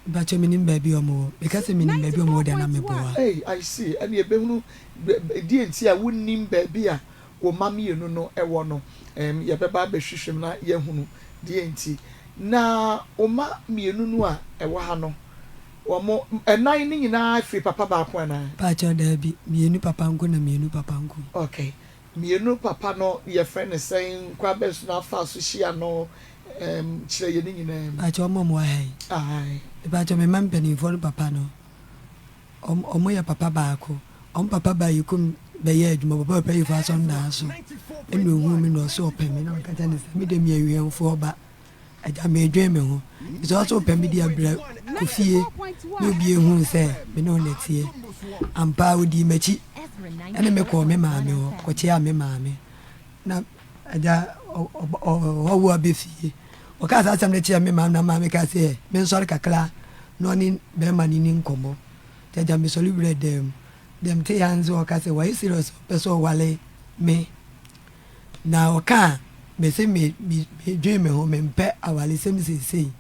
But you mean baby or more because I mean baby more than I'm a boy. Hey, I see. And you be dear see I wouldn't name baby or mammy you know a one ya beba be shishim na ye hunu DNT. Na oma mi enunua e wa ha no. Omo enan ni nyina free papa ba ko na. Pa cho Debbie, mienu papa nko na mienu papa nko. Okay. Mienu papa no ye friend is saying kwa be so na fa so hia no chire ye ni nyina. Pa cho mom wa hai. Ai. Pa cho me man penifo papa no. Omo ya papa ba ko. Papa ba yikum be ye adwuma papa pay for some da so. Enu hu me no so pay me na ka tane se me dem ye wienfo ba. Aja me dwen me ho. It's also pay me dia bra ko fie. No bi hu se me no netie. Ampa odi machi. Ene me ko me maame ho. Ko chia me maame. Na aja owo abefie. O ka sa sam ne chia me maame na maame ka se me nsori kakla no ni be mani ni nkomo. Jaja me soluble dem te hands o ka se why serious person wale me na o ka me se me dream me ho me mpe awale se me se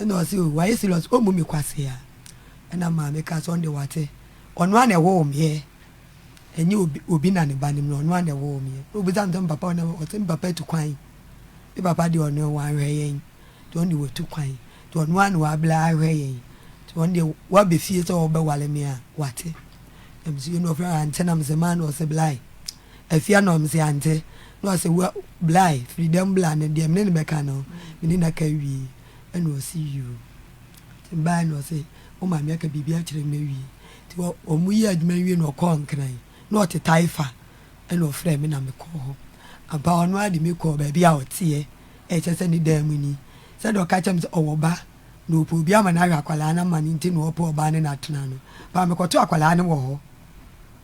na o se why serious o mu me kwase ya na ma me ka so on the wate ono an e wo me enye obi na ne ba ne ono an e wo me obi zan dem papa na o se papa tu kwan e papa de ono wa hwe yen to on the wo tu kwan to ono an wa bla hwe yen to on the wa be fie so obe wale me a wate em si no fra antena mzemano o se blai afia no mse ante no se blai freedom bla ne dem ne meka no mini na ka wi eno si you timba no se o ma me ka bibia kire me wi ti o mu yi adwuma wi no ko nkran no te taifa eno fra me na me ko ho aba ono ade me ko ba bia o tie e che se ni dem ni se do ka chem se owo ba no po bia ma na hwa kwala na ma ni nti no po ba ne na tena no ba me ko to akwala ne wo ho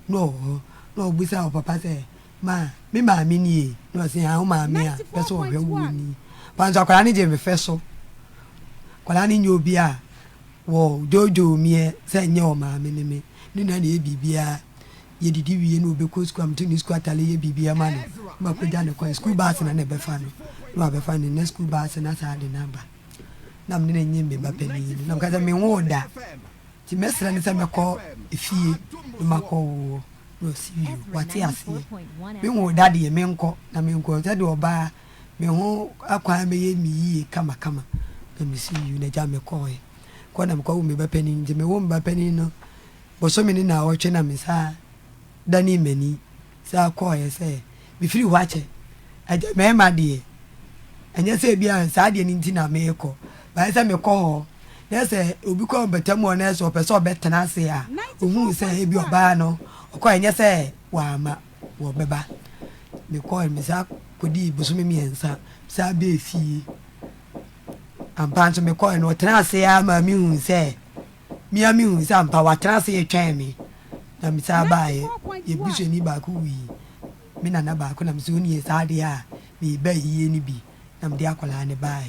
no bisa papa say ma me maami ni no say ha maami a peso wo hwe wo ni panzo akwala ni je me feso kwala ni nyo bia wo jojo mi say nye o maami ni me ni na na bibia ye didi wie no be ko school am tini school atale ye bibia ma no ma ko ja ne ko school bus na be fa no be fa ni next school bus na sa de number na me nye me ba pani na ka me wo da ti mesra ni se me ko efie mako no see wati ase me wo dade ye me nko na me nko se de oba me ho akwa me ye mi yi kama na me see you na ja me ko e ko na me ko me ba pani nje me wo me ba pani no bo so me ni na o twe na me sa dani mani sa ko ye se me firi wache aja me ma de anya se bia sa de ni ntina me ko ba se me ko ho na se obi ko betamu na se o pese obetena ase a ohun se e bi oba no ko enye se wa ma wo beba me ko me sa kodi busumi miensa sa be fi ampanso me ko no tena ase a ma mi hun se mi hun se ampa wa tena ase etwan me na mi sa ba ye busu ni ba ku wi mi na ba ku na mi so ni sa de a mi ba yi ni bi na mi de akola ne ba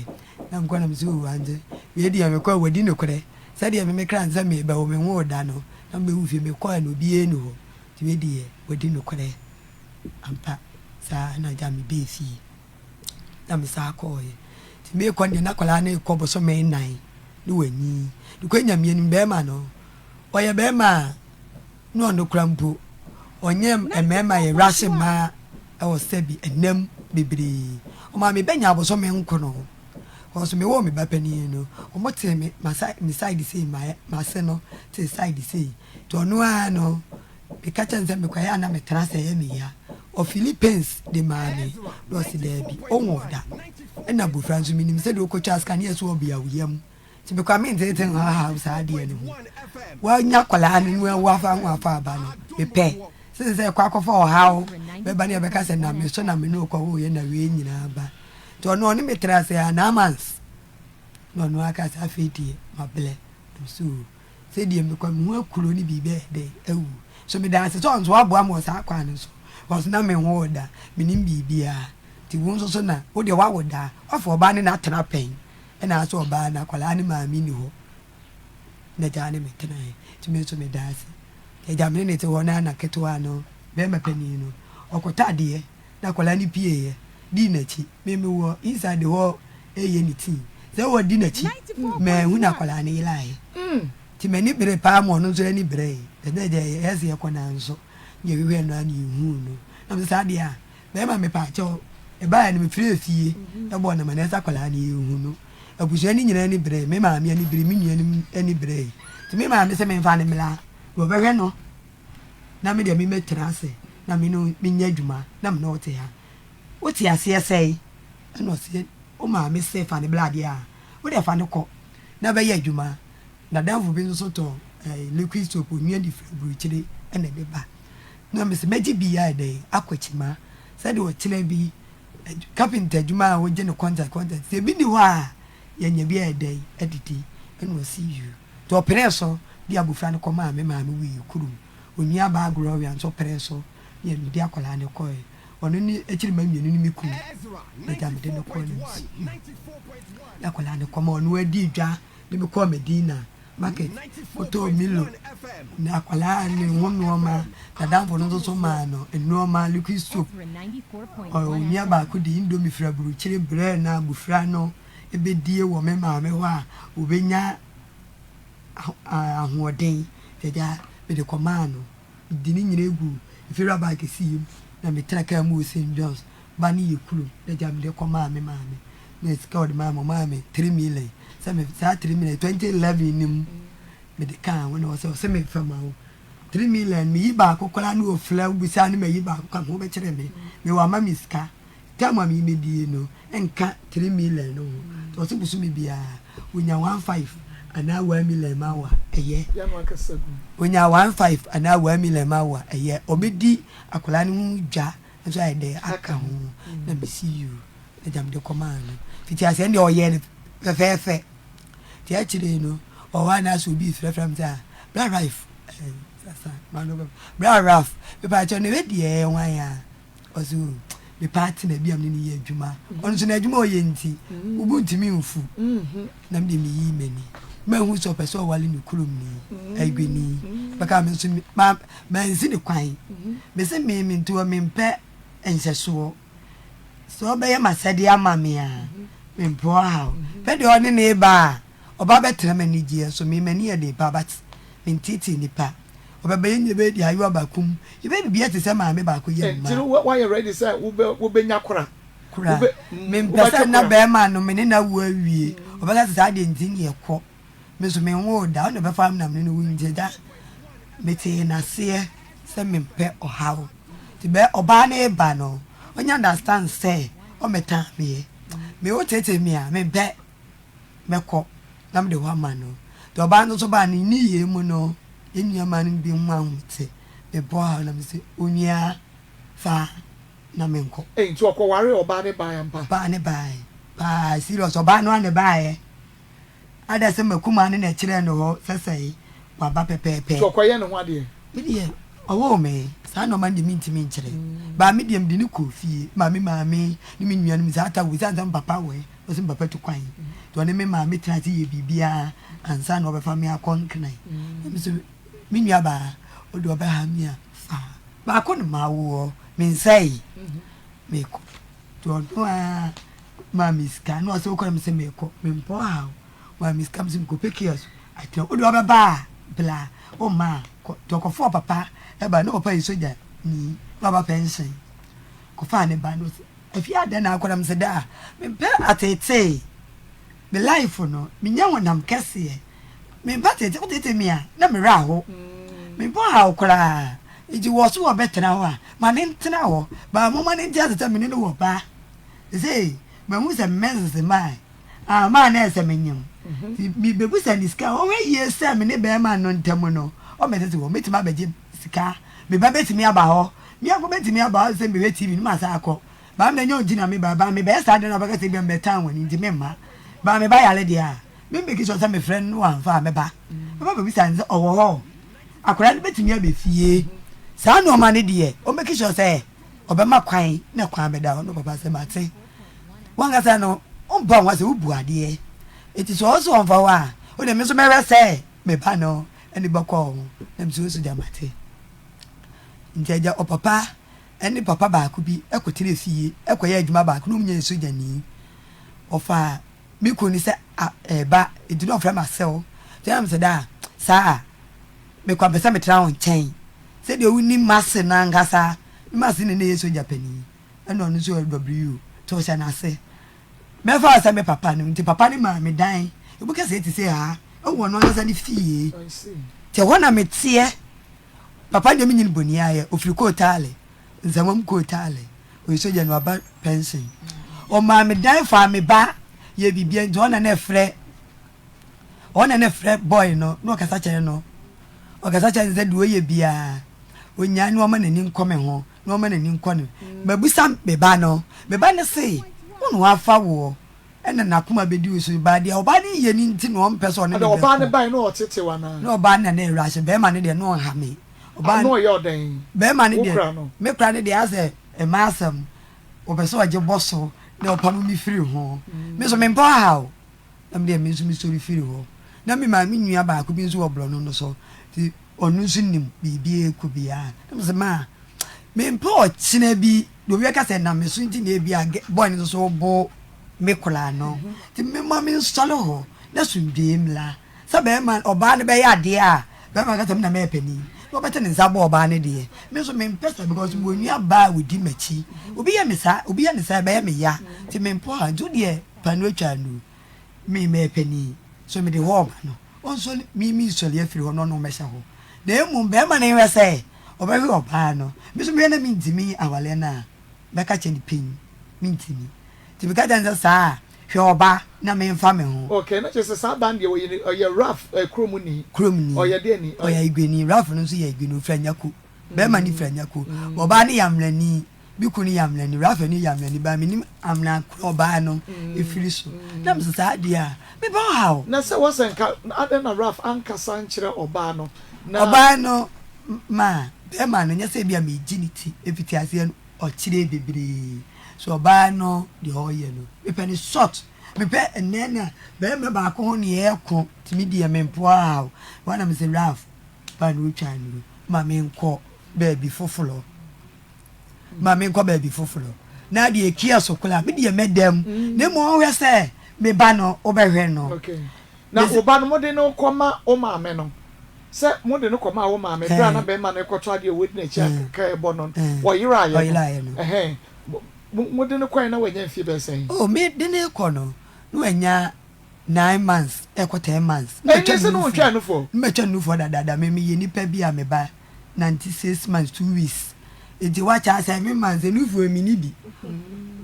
na mko na mzu wanje we dia me kwa wadi no kure sa dia me kra nza me ba o me ho da no na me ufie me kwa no bi enu ho ti we dia wadi no kure ampa sa na ja me be fi na me sa ko ye ti me kwa ndi na kwala na ko bo so me nan ni wani du kwa nya me ni be ma no o ye be ma no no kra mpo onye emema ye rase ma e o sebi enam bibiri o ma me benya bo so me nko no also me wo me ba pani no o mo te me my side say my se no te side say to no a no be ka chan me kwa ya na me tra say me ya o Philippines de mani do si there bi o woda e na bu France minim se do ko chas kan yeso obi awiyam ti be kwa me te ha sa de ani hu wa nya kwala ni wa fa ba no be pe se kwa kofa o ha be ba ne be ka se na me so na me no ko wo ye na we nyina ba to no ni metra se na mans no aka sa fiti mable so se die me kwa mu akuro ni bibe de ewu so me dan se so nso abo am sa kwa no so was na me ho da me nim bibia ti won so na wo de wa woda afọ ba ni na tena pen e na so ba na kwala ni ma mi ni ho na ja ni me tena ti me so me da se e ja me ni te wona na ketwa no be me pani no okota de na kwala ni pie ye di na chi me wo inside the wall eye ni tin sɛ wɔdi n'akyi maahu na akwadaa no yelaeɛ nti m'ani bere paa ma ɔno nso ani berɛ ɛnɛ deɛ ɛsɛ yɛkɔ na nso yɛhwehwɛ no a ne yɛhuu no na mesɛ saa deɛ a bɛrima mepaakyɛw ɛbaeɛ no mefiri afie ɛbɔ nama na ɛsɛ akwadaa no yɛhu no abusua no nyinaa ani berɛ me maame ani berɛ me nua no ani berɛ nti me maame sɛ memfa no mmela wɔbɛhwɛ no na me deɛ memɛtena ase na me no menyɛ adwuma na me na wote ha wote aseɛ sɛe ɛna ɔsɛ wo maame sɛ fa ne bladeɛ a wode fa no kɔ na bɛyɛ adwuma na damfo bi nso tɔ liquid soap onua de firi burukyire ɛna ɛbɛba na mesɛ mɛgye bi a ɛdɛ akɔkyima sɛde ɔkyerɛ bi carpenter adwuma a wogye no contact sɛ bi ni hɔ a yɛnya bi a ɛdɛ adidi ɛna ɔsi you nti ɔpere so de abofra no kɔma a me maame wii kurum onua baa gloria nso pere so yɛ mede akɔlaa ne kɔɛ ɔno ne akyiri ma mmienu no me kum na gya mede no kɔɔ no nsi akɔlaa ne kɔma ɔno adi dwa ne me kɔɔ Medina market kɔtɔɔ milo na akɔlaa ne ho nnoɔma na damfo no nso so maa no nnoɔma liquid soap onua baako de indomie fira burukyire brɛ na abofra no ɛbɛdie wɔ me maame hɔ a obɛnya ahoɔden gya mede kɔmaa no di ne nyina egu ifira ba kesi yim na me tra ka mu St John's ba ne yekuru na gya mede kɔmaa me maame na sika ɔde maa me 3 million sɛ me saa 3 million 2011 nim mede ka wo na ɔsɛ me fama wo 3 million me yi ba akɔkɔla no ofla busa no me yi ba akɔka ho bɛkyerɛ me me wa ma me sika tama me medie no enka 3 million no ɔsɛ busu me bia wonya 15 ana 1 million ma wa ɛyɛ wonya 15 ana 1 million ma wa ɛyɛ obedi akola no ho dwa nso ayɛ dɛ aka ho na me see you na jam de command fiti ase ndi ɔyɛ no fɛfɛɛfɛ ti akyire no ɔwa na so bi frɛfrɛm ta bra raf sasa manu bra raf be pa cho ne we die wan ya ɔso me party na bi am ne yɛ adwuma ɔno so na adwuma ɔyɛ nti ubuntimi mfu na me de me yi mani mahu so person wale ne kurom ni agwini baka me so ma nsi ne kwan me se me nto me mpɛ enhyeso so bɛyɛ masade ama me a me mpo ha pɛ de ɔne ne ba ɔba bɛtra mani gie so me mani yɛ de ba bat me ntiti nipa ɔbɛbɛyɛ nye be di ayo abakum ye be bibia te sɛ ma me ba ko yɛ ma tiri why you ready say wo be nya kora me mpɛ na bɛ ma no me ne na wo awie ɔbɛka te sɛ de ntin yɛ kɔ me so me wo da on be fam na me no wunje da me te na se se me pe ohawo ti be oba na e ba no onya understand say o meta me o tete me a me be me ko na me de wa ma no to oba no so ba ni ye mu no enua ma no bi nwa hu te me bo ha na me se onua fa na me nko nti okoware oba ne ba ya mpa ba ne ba pa serious oba no ne ba ye ada se makuma ne na kire no ho sesai wa ba pepepe so koye ne ho ade me die owo me sa no man de mintimi nkire ba me die me ne kofie maame ne me nua no za ta wo za papa we o se papa to kwan to ne me maame trati ye bibia ansa no be fa me akonkran me so me nua ba o do ba ha me a fa ba ko no ma wo me nsai me ko to no a maame ska no so ko me se me ko me mpo ha wa miss comes in Copekias. I tell you, ba blah, oh ma, talk for papa, eba no pay soja, ni, baba pension. Kofane bandos. If you had then I could have said, me pe at it say, me life for no, me young one am cassie. Me but it, what it me, na me raho. Me bo how cry. It was so better now, my name now, but a moment in just a minute or ba. Say, when was a mess in mine. Ah, man, as a minion. Me be busa ni ska o we ye se me ne be ma no ntemu no o me tete wo metima beje sika me ba betimi aba ho me akọ betimi aba ho se me we tv ni ma sa akọ ba me nyo gina me ba me be sa de na ba ka se be betan woni ndi me ma ba me ba yale dia me be ki so se me friend no anfa me ba ba be busa ni o wo ho akora ni betimi aba fie sa no ma ne de o me ki so se o be ma kwan na kwan be da no papa se ma te wanga sa no o ba wa se ubu ade it is also on for wa o de me so me say me ba no any bako dem so jamate nteja o papa any papa ba ku bi ekotire fie ekoye adwuma ba ku no nya so jani o fa me kuni say ba it do not from myself tell am say da sa me kwa pesa me tra on chain say de wuni masse na ngasa masse ne yeso japani and on so w to say na say me fa say me papa no nti papa ni ma me dan e bu ka say ti say ha o wono ngasa ni fie I see te wona me tie papa de me nyin boni aye ofiri ko tale nzamam ko tale o yeso ja no aba pension o ma me dan fa me ba ye bibia nti ona na frɛ boy no kasa kyere no o kasa kyere ze duo ye bia onya ni o ma nani nkome ho na o ma nani nkone mabusa me ba ne sei wono afa wo ena nakoma bedi wo so ba dia oba ni ye ni nti no mpɛ so ne oba ne ban no otete wa na no oba na na rush be ma ne de no ha me oba no ye odan be ma ne de me kra ne de ase e masam obeso age boso na opanu mi firi ho me so me mpa ha o na me de me so mi story firi ho na me ma me nua ba ko bi so obro no so ti onu so nim bibie ku bia na me ma me mpa o china bi do wi ka se na me so nti na bia boy no so bo me kula no ti me ma me install ho na so bi mla sa be ma oba ne be ya de a be ma ka se na me pani no better than Zabo or Barney, dear. Miss me impressed because when you are by with Dimachi, Obi Missa, Obi and Missa by me, ya, to me poor, do dear, Panucha, me may penny, so me the warm, also me so if you no mess. The moon bearman never say, or very opano. Miss Rena means to me, our Lena, back at any pin, mean to me. To be cut and sa. Shoba na me mfa me ho okay na just say band ye o rough kromuni o ye de ni o ya igweni rough no so ya igweni franyako be ma ni franyako oba ni yamlani bi ku ni yamlani rough ni yamlani ba me ni amna oba no efiri so na me sa dia me ba how na say was enka aden na rough anka sankire oba no na oba no ma be ma no nya say bia me ginity efiti ase o kire bebre so ba no the whole yellow me penny short me pe enena be me ba ko ne e ko timi die me mpo a wana me say raf ba no twan ma me nko ba bi fofolo na de ekia sokola me die medam ne mo hwe se me ba no obehwe no okay na oba no mode no koma o ma me no se mode no koma o ma me bra na be ma no ekoto ade witness ka e bo no wo yira ye mode no kwan na wanya fie be sen oh me de ne ko no no anya 9 months ekọ 10 months me se no twa no fo dada me ye nipa bi a me ba 96 months 2 weeks enti wacha 7 months enu fo mi ni bi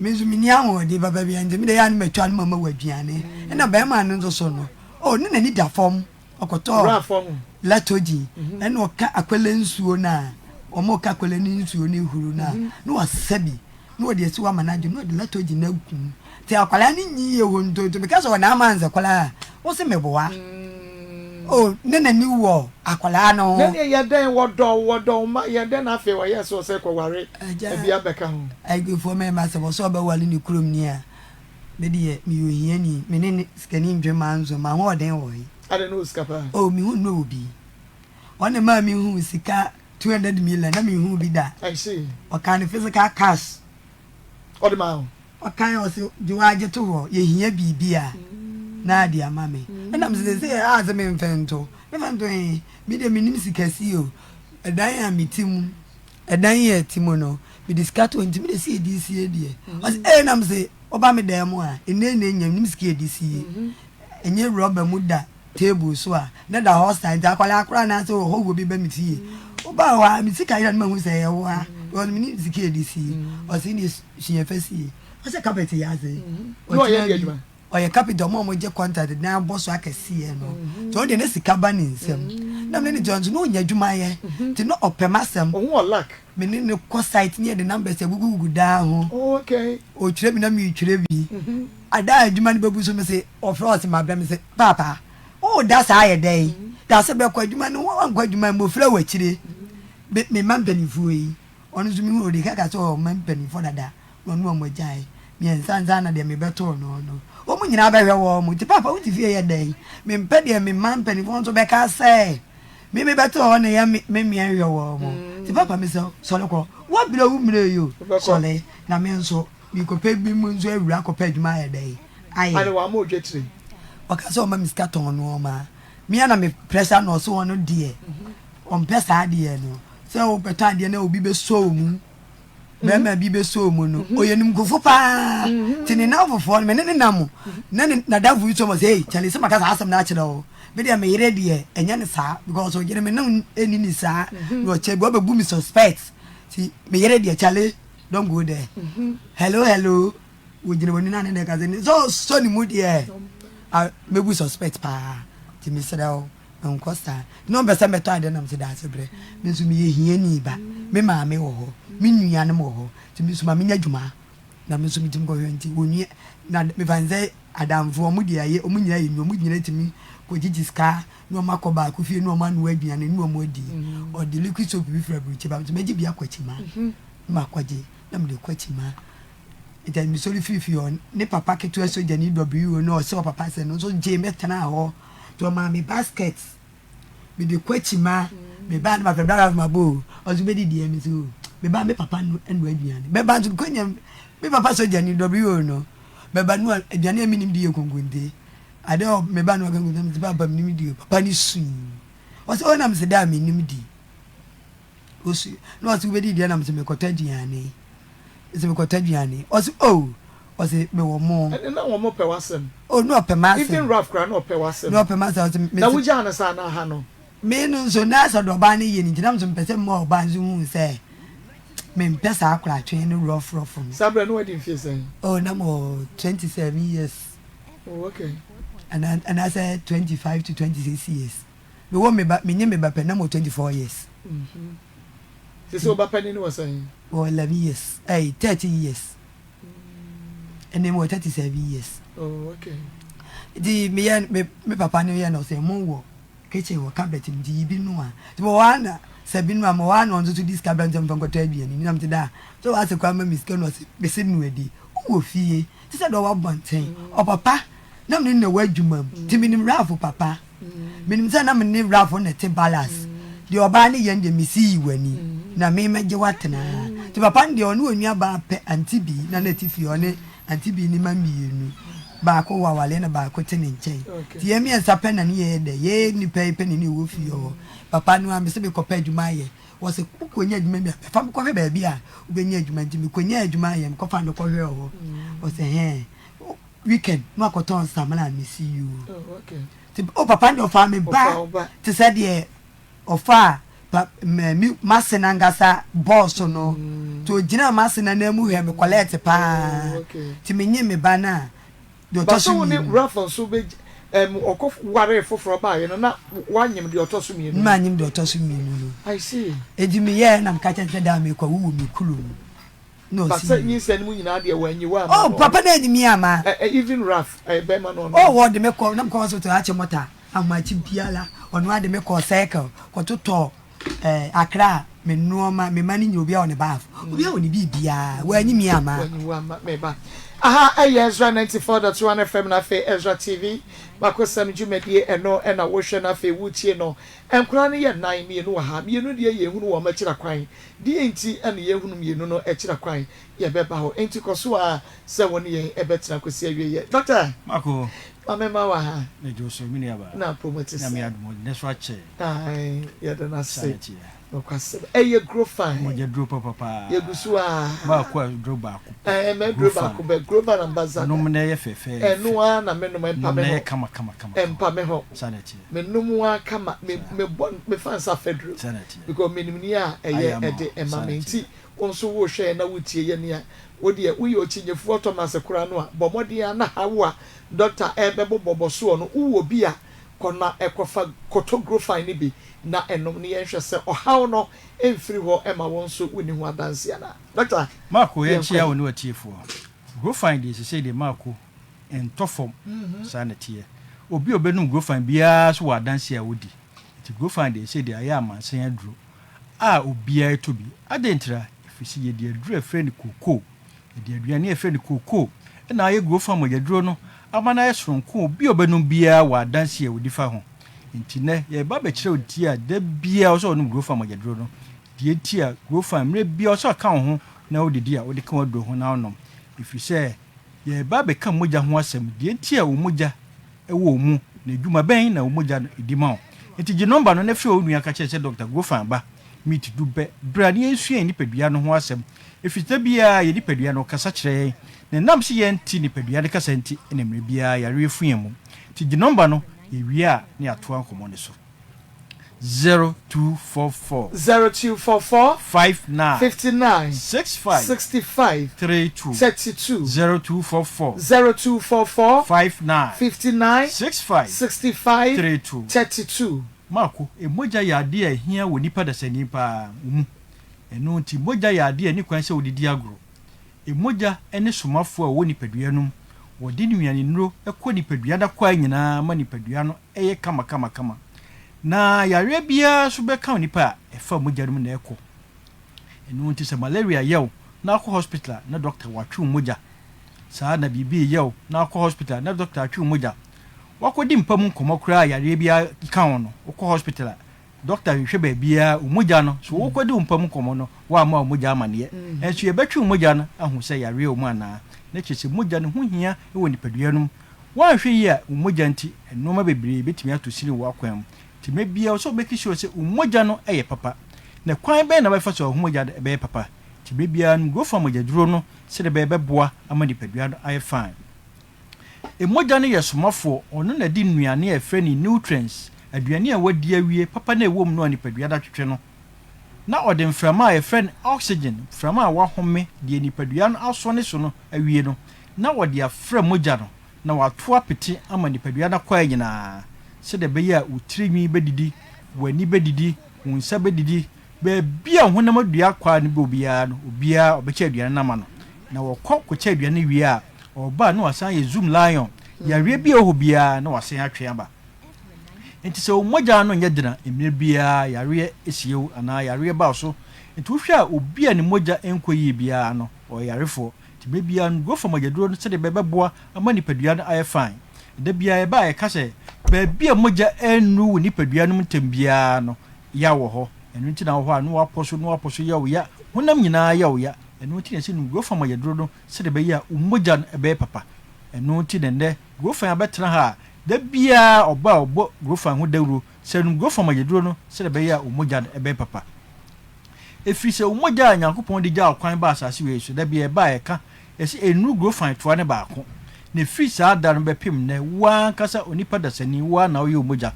me zo mi ni awon de baba bi anje me de ya no metwa no mama waduane e na ba ma no so no oh ne na ni da form okoto ra form latoji e na oka akwele nsuo na omo ka akwele ni nsuo ni huru na no wasabi no de esi wa manaje no de latoji na kum ti akwala ni nyi ye wonto to because wa na manza kwala wo se meboa oh nena ni wo akwala no nena ye den wodo ma ye den afi wa yes o se kware bia beka ho I go for me ma se wo so be wale ni krom ni a me de mi yo hia ni me ne skani ndwe manzo ma ho den wo yi ade no skapa oh mi hu no obi one ma mi hu sika 200 million na mi hu bi da I see o kan physical cash ode ma ho o kan o se juwaje to ho ye hia bibia na dia mame na me say az me mfento mi de minim sikasi o edan ya mitimu edan ya timu no mi discato ntimi de see DC de as na me say oba me dem a ene nya minim sikasi DC enye rubber muda table so a na da hostel ta kwala akra na so ho go bi ba mitie oba wa mi sika ira ma hu say e wo a won minim sikasi DC o se ni hie fasi o se carpet ya ze no ye de aduma oye capital mo je contact na boss akasi e no so de na sika ba ni nsem na me ni Jones no nya adwuma ye ti no opemasem o lack me ni ne ko site ni de numbers e gugu da ho okay o kire bi na mi kire bi ada adwuma ni babu so me say ofrost ma bra me say papa o da sa ye dey da se be ko adwuma no wan ko adwuma mo fra wa kire me man panifu yi onu so mi ho de kaka so man panifu dada no mo jai mi ensanza na de me beto no o mu nyina behwe wo mu ti papa uti fie ye dey me mpe de me man pani won so be ka say me beto ho na ya me enhwe wo mu ti papa me so le ko wa bile wu mire yo so le na me nso mi ko pe bi mu nso awura ko pe djuma ye dey ane wa ma odwetire ɔka sɛ ɔma misika tɔn no ɔma mea na me pressure no ɔso ɔno deɛ ɔmpɛ saa deɛ no sɛ wopɛtɔ adeɛ na obi bɛsɔɔ mu bɛrima bi bɛsɔɔ mu no ɔyɛ nimkofo paa nti ne nam fofoɔ no mene ne nam na ne nadamfo yi sɛ mɔ sɛ ei kyale sɛ maka saa asɛm no akyerɛ wo medeɛ meyere deɛ ɛnyɛ ne saa because ɔgyere me nam ɛni ne saa na ɔkyɛ bi wɔbɛbu me suspect nti meyere deɛ kyale don't go there hello wogyina w'ani na ne dɛ ka sɛ sɔ ne mu deɛ mɛbu suspect paa nti mesrɛ wo nkɔ saa na ɔbɛ sɛ mɛtɔ adeɛ nam sɛ daase berɛ me nso meyɛ hiani ba me maame wɔ hɔ me nuanom wɔ hɔ nti me nso ma menya dwuma na me nso metim kɔhwɛ nti wɔnua na mefane sɛ adamfoɔ ɔmo deɛ ayɛ ɔmo nyina yɛ nu ɔmo nyina tumi kɔgyegye sika na ɔmo akɔ baako fie na ɔmo anoa aduane na ɔmo adi ɔde liquid soap bi fira aburukyi ba nso mɛgye bi akɔ akyima na makɔgye na mede kɔ akyima nti mesɔre firifiri hɔ ne papa ketewa sogyani WO na ɔsɛ ɔpapa sɛ no nso gye mɛtena hɔ nti ɔmaa me basket mede kɔ akyima meba no mafrɛ brada mabo ɔso bɛdi deɛ me so meba me papa no anoa aduane bɛba nso kɔnya me papa sogyani WO no bɛba no aduane a menim de yɛ konkonte ade meba no konkonte mete papa menim de papa ne sui ɔsɛ ɔnam sɛ da a menim di ɔsu na ɔsɛ wobɛdi deɛ nam sɛ mekɔtɔ aduane sɛ mekɔtɔ aduane ɔsɛ ɔsɛ mewɔ mo na wɔn mo pɛ wasɛm no ɔpɛ ma asɛm even rough kra na ɔpɛ wasɛm na ɔpɛ ma asɛm ɔsɛ na wogya ne saa na ha no me no nso na sɛ dɔba ne yɛ ne ntina nso mpɛ sɛ mma ɔba nso hu sɛ mempɛ saa akoratwe no rough no saa berɛ no wadi mfie sɛn na mɔ 27 years okay anaasɛ 25 to 26 years menye meba pɛ na mɔ 24 years sɛ woba pɛ ne ne wɔ sɛn 11 years 30 years ɛne mɔ 37 years okay nti me papa no yɛ no sɛ mowɔ kitchen wɔ cabinet nti bi no a nti mɔwɔ ana sɛ bi no a mɔwɔ ana ɔnso so di sika bra ntɛmfa nkɔtɔ aduane nam te da sɛ wɔasɛ kwa ma me sika no ɔsɛ bɛsɛ no adi wowɔ fie nti sɛ dɛ ɔwɔ abɔnten ɔpapa na mene na w'adwuma mu nti menim rafo papa menim sɛ na mene rafo na te balance deɛ ɔbaa ne yɛn deɛ mesi yi w'ani na memɛgye woatenaa nti papa no deɛ ɔne ɔnua baa pɛ anti bi na na ti fie ɔne anti bi ne ma mmienu baako wawale na baako te ne nkyɛn nti yɛ mmiɛnsa pɛ na ne yɛyɛ dɛ yɛ nipa yi pɛ ne ne ɛwɔ fie hɔ papa no a me sɛ mekɔpɛ adwuma ayɛ wɔ sɛ wokɔnya adwuma bi a bɛfa mekɔhwɛ baabi a wobɛnya adwuma nti mekɔnya adwuma ayɛ mekɔfa no kɔhwɛ hɔ wɔ sɛ weekend na akɔtɔn samana mesi yi o nti papa ne ɔfa me ba te sɛ deɛ ɔfa mase na nkasa bɔɔso no nti ogyina mase na na mu hwɛ me kɔlɛɛte paa nti menye me ba no a but so when Rafa so be ɔkɔ ware foforɔ ba yɛ no na wanyem de ɔtɔ so mienu ma nyem de ɔtɔ so mienu no I see edi me yɛ na mka kyɛ da me kɔ wuwu me kulu no but say yin sɛ mu nyina de wanyi wa oh papa na ni mi ama even Raf be ma no oh wo de me kɔ na mka so to ache mota amachi biala ɔno ade me kɔ cycle kɔtotɔ Accra me nuoma me mani nyi obi a on bath obi a oni bibia wanyi mi ama wanyi wa me ba aha Ezra 94.1 FM na fe Ezra TV makosam dwumadie eno na wo hwe na fe wutie no enkura no ye nan mienu wa ha mienu de ye hunu wo makira kwan de enti ene ye hunu mienu no akira kwan ye beba ho enti koso a se woni ye ebetena kosi awie ye doctor mako amema wa ha na joso mini aba na promote na me admo ne so ache ai ye de na se okwase eye grow fine mo je dro papa ye gusu a ba kwa dro ba ko me dro ba ko be grow na mbaza no me ye fefe enu a na me no me pa me ho kama empa me ho sanity me numu a kama me fansa fedro sanity because me nimni a eye ede ema me nti onso wo hwe na wotie ye ne a wo de uye ochinyefu Thomas kura no a bomode a na hawo a doctor ebebo boboso no uwo bi a kona ekofa koto grow fine bi na enom ne yenhwe se ohaw no emfiri ho ema won so woni ho adanse ana doctor mako ye chia woni watiefo grow fine dey say dey mako entofom sanity obi obenum grow fine bia so wadanse a wodi ti grow fine dey say dey aya amansen aduro a obi a to bi adentra ifisi ye dey aduro friend koko dey aduane e friend koko na aye grow fine mo yaduro no amana esronko obi obenum bia wadanse a wodi fa ho nti ne ye ba be kire odi a da bia o so onum grow farm agedro no die ti a grow farm re bia o so ka ho na odidi a odi ka wado ho na onom if you say ye ba be ka mogya ho asem de ntia wo mogya ewo mu na dwuma ben na wo mogya no edima wo enti gi number no na fi onua ka che Dr. Gofan ba meet du be brane ensua nipadua no ho asem efita bia ye nipadua no kasa kire na nam se ye nti nipadua de kasa nti na mre bia yare efua mu ti gi number no ewia na ato ankomo ne so 0244 59 65 32 0244 59 65 32 Marco emoja ya ade ahia wo nipa da sani pa mu eno nti moja ya ade ani kwan se odidi agro emoja ene somafo a wo nipadua num wo di nuane nuro ekọ nipadua da kwa nyina ma nipadua no eye kama na yare bia so be ka nipa efa moja num na ekọ eno nti se malaria yew na akọ hospital na doctor watwe moja saa na bibi yew na akọ hospital na doctor atwe moja wakodi mpam nkomokura yare bia ka wono ukọ hospital doctor hwehwe ba bia umuja no so wakodi mpam nkomo no wa ma umuja amane enso ye betwe umuja no ahu se yare omu ana na kyese umuja no ho hia e woni padua no wa hwe yi a umuja nti enoma bebre betimi atosini wo akwam ti mebia so beki sure se umuja no eye papa na kwan be na ba fa so umuja be papa ti mebia no go fa umuja duro no se de be boa amani padua no aye fine emoja ne yesomafo ono na di nuane e frɛ ni nutrients aduane a wadi awie papa na ewom no anipadua da twetwe no na ɔde mframa a frɛ oxygen mframa a wahome de anipadua no aso ne so no awie no na ɔde afrɛ moja no na wato apete ama anipadua na kwa nyina se de be ya utirinwi bedidi wani bedidi unsa bedidi be bia honam adua kwa ne be obia obekya aduane na ma no na wɔkɔ kɔkya aduane wie a oba no asan ye zoom lion yare bia ohobia na wasen atwe aba enti se omoja no nyedina emire bia yare esiew ana yare ba so enti wohwa obi ne moja enkoyi bia no o yarefo ti bia no go for mogaduro no se de bebeboa ama nipadua no aye fine de bia e ba e ka se ba bia moja enu nipadua no mtembia no ya wo ho enu nti na wo ho no waposo ya wo ya honam nyina ya wo ya enu nti na se no go for mogaduro no se de be ya umoja no ebe papa enu nti ne grofan abetena ha da bia oba grofan ho dawuro se no grofan mogaduro no se de be ya umoja no ebe papa efiri se umoja Nyankopɔn de gya kwan ba asase we so da bia ba e ka ese enu grofan toa ne ba ko ne firi sa da no bepim ne wa kasa onipa da sani wa na wo ye umoja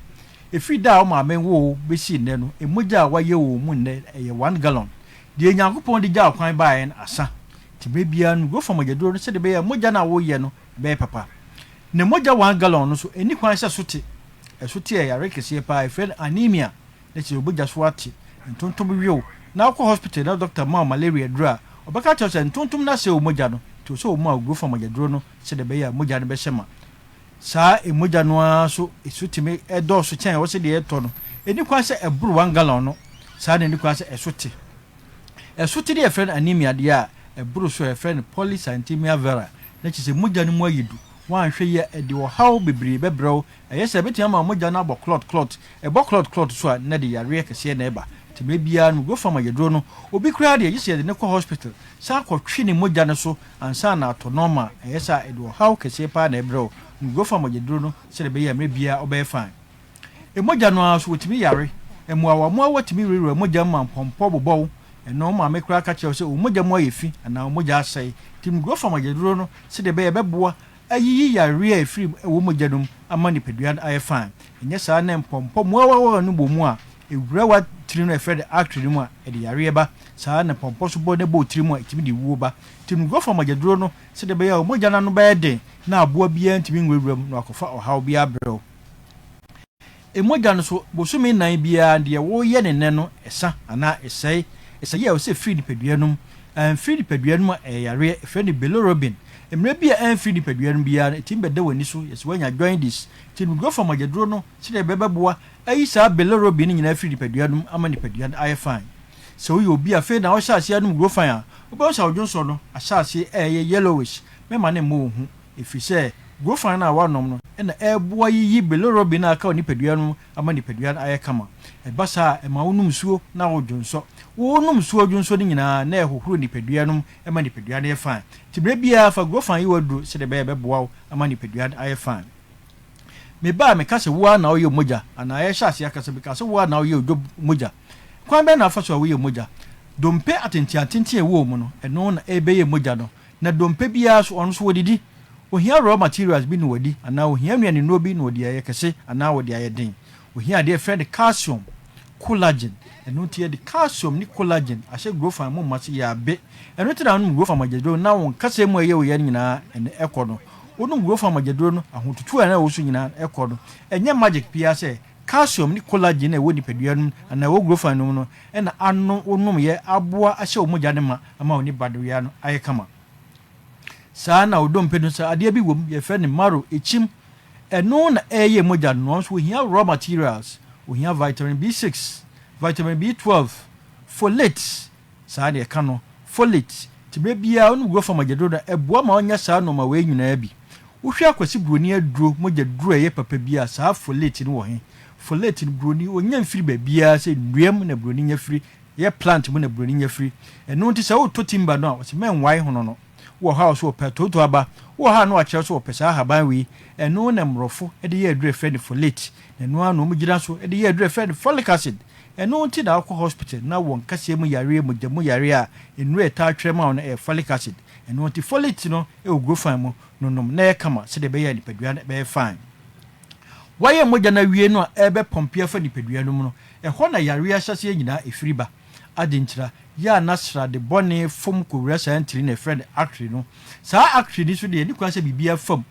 efiri da o ma men wo be si ne no emoja wa ye wo mu ne ye 1 gallon de Nyankopɔn de gya kwan ba en asa ti be bia no grofan mogaduro no se de be ya moja na wo ye no be papa ne moja 1 gallon no so eni kwan se sote esote ya rekese pa e friend anemia ne ti oboja so ate ntontom wiwo na akọ hospital na doctor ma malaria dra obaka cha se ntontom na se omoja no to so ma grofan mogaduro no se de be ya moja no be shema saa emoja no aso esutime edo so chen wo se de eto no eni kwan se eburu 1 gallon no saa ne ni kwan se esote de e friend anemia de a eburu so e friend polycythemia vera na chi se moja no mu ayidu wan hwe ye de wo haw bebre bebrew ayese betia ma moja na clot so a na de yare kese na eba te bebia no go fa mogaduro no obi kura de yese de ne ko hospital sa ko twe ne moja no so ansa na to normal ayesa de wo haw kese pa na ebrew go fa mogaduro no se de be ya mrebia obe fine e moja no aso wotimi yare emuawa mo awotimi rere moja ma mpompo bobo eno ma me kura ka che se o moja mo yefi ana o moja asai tim go fa mogaduro no se de be ya beboa ayi yare afiri wo moja dum ama ni pedua aye fine enye saa na mpompo mo awa no bomu a ewura wa tiri no efred actually mu a e de yare ba saa na mpompo so bo ne bo tiri mu a timi de wuo ba tim go fa mogaduro no se de be ya o moja na no ba de na aboa bia ntimi nwuram no akofa ohaw bia brew emoja no so bosumi nan bia de wo ye ne no esa ana esai ye o se free ni pedua num free ni pedua num e yare friend bilirubin emre bia free ni pedua num bia tim beda wani so yes wanya join this tim go for mogaduro no se de bebeboa ayi sa bilirubin nyina free ni pedua num ama ni pedua aye fine so you obi afa na o sha ase anum go fine a obo sha odwonso no asha ase yellowish me ma ne mo hu efise go fine na wa nom no ɛna ɛboa yiyi bilirubin na aka nipadua no ama nipadua no ayɛ kama ɛbasa ɛma wonum suo na wodwonso wonum suo dwonso ne nyinaa na ɛhohoro nipadua no ama nipadua no yɛ fine tibere bia fa grofan yi waduro sɛ de bɛboa wo ama nipadua no ayɛ fine me ba me kase wo na wo yɛ mogya ana ayɛ hyase akasa bi kase wo na wo yɛ odwo mogya kwan bɛ na afa so wo yɛ mogya dompe atenti ɛwɔ mu no ɛno na ɛbɛyɛ mogya no na dompe bia so ɔno so wodidi ohia raw materials bi no wadi ana ohia nnuane no bi no wadi ayɛ kɛse ana wadi ayɛ den ohia de friend calcium collagen ɛno tie de calcium ni collagen ahyɛ grofan mu mase yɛ abe ɛno te na no grofan magyaduro na wɔn kasa mu ɛyɛ oyɛ nyinaa ɛne ɛkɔ no onum grofan magyaduro no ahotutu ana wo so nyinaa ɛkɔ no ɛnyɛ magic pia sɛ calcium ni collagen na ɛwɔ nipadua no ana ɛwɔ grofan no no ɛna ano onum yɛ aboa ahyɛ omogya ne ma ama oni badoya no ayɛ kama saa na odompe no sa adeɛ bi wom yɛ fɛ ne maro echim ɛno na ɛyɛ mogya no so ohia raw materials ohia vitamin B6 vitamin B12 folate saa de ɛka no folate tibere bia onu go fama gyadro da ɛboa ma onya saa no ma we nyinaa bi wohwɛ akwasi broni aduro mogya duro ɛyɛ papa bia saa folate no wɔ he folate no broni onya mfiri ba bia sɛ nduam na broni nya firi yɛ plant mu na broni nya firi ɛno nti sɛ wo to timba no a wɔse menwae hono no wo ha so pɛ toto aba wo ha no akyerɛ so pɛ saa haban wi ɛno na mrofo ɛde yɛ aduro fɛ ne folate ɛno ano mu gyina so ɛde yɛ aduro fɛ ne folic acid ɛno nti na akɔ hospital na wɔn kase mu yare mu gyamu yare a enuru ɛta atwere ma no folic acid ɛno nti folate no ɛwɔ grofan mu nonom na yɛ kama sɛ de bɛyɛ nipadua na bɛyɛ fine wɔyɛ mogya na wie no a ɛbɛ pɔmpia fa nipadua no mu no ɛhɔ na yare ahyɛse nyinaa efiri ba adinkyira ya nasra de bone fom ko resa entry na friend actry no saa actry ni so de ni kwa se bibia fam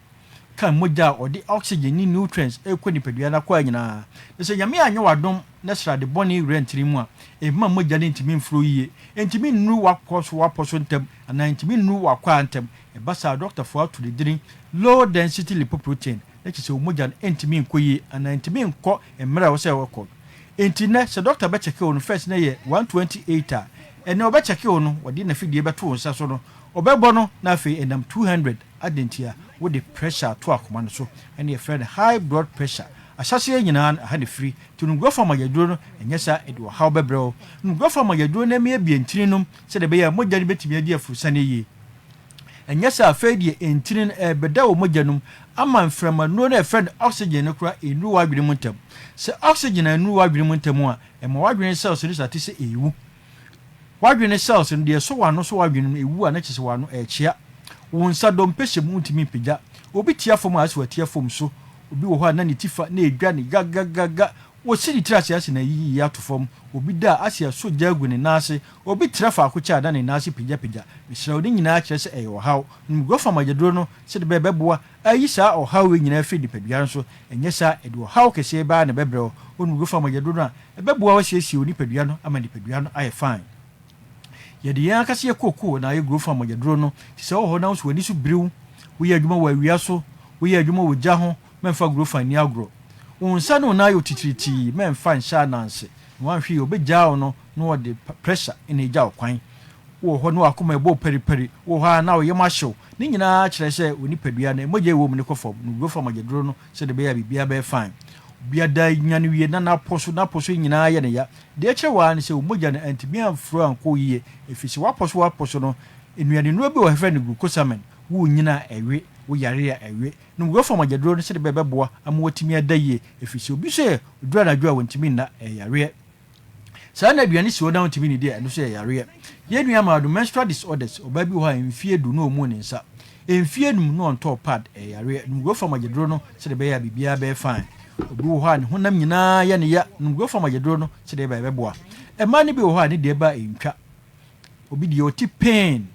kan mogya o de oxygen ni nutrients ekɔ nipadua na kwa nyina ne se nyame anya wadom nasra de bone rentry mu a e ma mogya ne ntimi mfro yie ntimi nnu wakɔso waposo ntem ana ntimi nnu wakwa ntem e basa doctor for to the drink low density lipoprotein e se o mogya ntimi nkoyi ana ntimi nkɔ emra wo se wakɔ enti ne se doctor be check on first na ye 128 a ene obe check on wodi na fidie beto nsa so no obebo no na afi enam 200 adentia with the pressure to akoma no so ene ye friend high blood pressure asase nyina ha de free to no go for magyaduro no enye sa ede wo ha obebrɛ no go for magyaduro na me abie ntirinom se de be ya mogya ne betimi ade afurusa ne yi enye sa afedie entirin beda wo mogyanum ama mframa no na friend oxygen no kura enu wadwene muntem se oxygen enu wadwene muntem a ema wadwene cells no sate se ewu wadwene cells no de so wano so wadwene no ewu a na kyese wano echia wo nsa dom pehye mu ntimi pigya obi tia fom a so tia fom so obi wo ho na ne tifa na edwa ne gagagaga wo siri trase ase na yi ato fom obi da ase so jagu ne nase obi trafa akocha da ne nase pigya misra odi nyina kyerɛ sɛ ɛyɛ ɔhaw ngo fa magyaduro no sɛ de bɛboa ayi saa ɔhaw we nyina fi de padua so ɛnyɛ saa ɛde ɔhaw kɛse ba na bɛbrɛ onu ngo fa magyaduro no a ɛbɛboa wa siesie oni padua no ama de padua no ayɛ fine yɛde yɛn akase yɛkɔkɔ na ayɛ ngo fa magyaduro no sɛ ɔhɔ na so wani so briw wo yɛ adwuma wɔ awia so wo yɛ adwuma wɔ gya ho mɛmfa ngo fa ni agro unsa no na yo titiriti memfa nsha nanse wan hwe obegya no no de pressure ina egya okwan wo ho no akoma ebo periperi wo ha na wo yemahyew ni nyina kyerɛ sɛ onipadua na mogye wo mu ne kɔfɔ no go fa magyaduro no sɛ de be ya bibia be fine bia da nyane wie na poso nyina yɛ ne ya de kyerɛ wa ne sɛ mogya na antimi amfro anko yie efisi waposo no enuane no bi wo hefe ne glucosamine wo nyina ewe wo yare a ewe no go for magyaduro no se de bebeboa am watimi adaye efisi obi se dura na dua wontimi na yare sa na aduane si wodan wontimi ni de no se yare ye nua ma do menstrual disorders oba bi ho a mfie du no mu ne nsa mfie num no on top pad yare no go for magyaduro no se de be ya bibia be fine obi wo ha ne honam nyina ya ne ya no go for magyaduro no se de bebeboa e ma ne bi wo ha ne de ba entwa obi de oti pain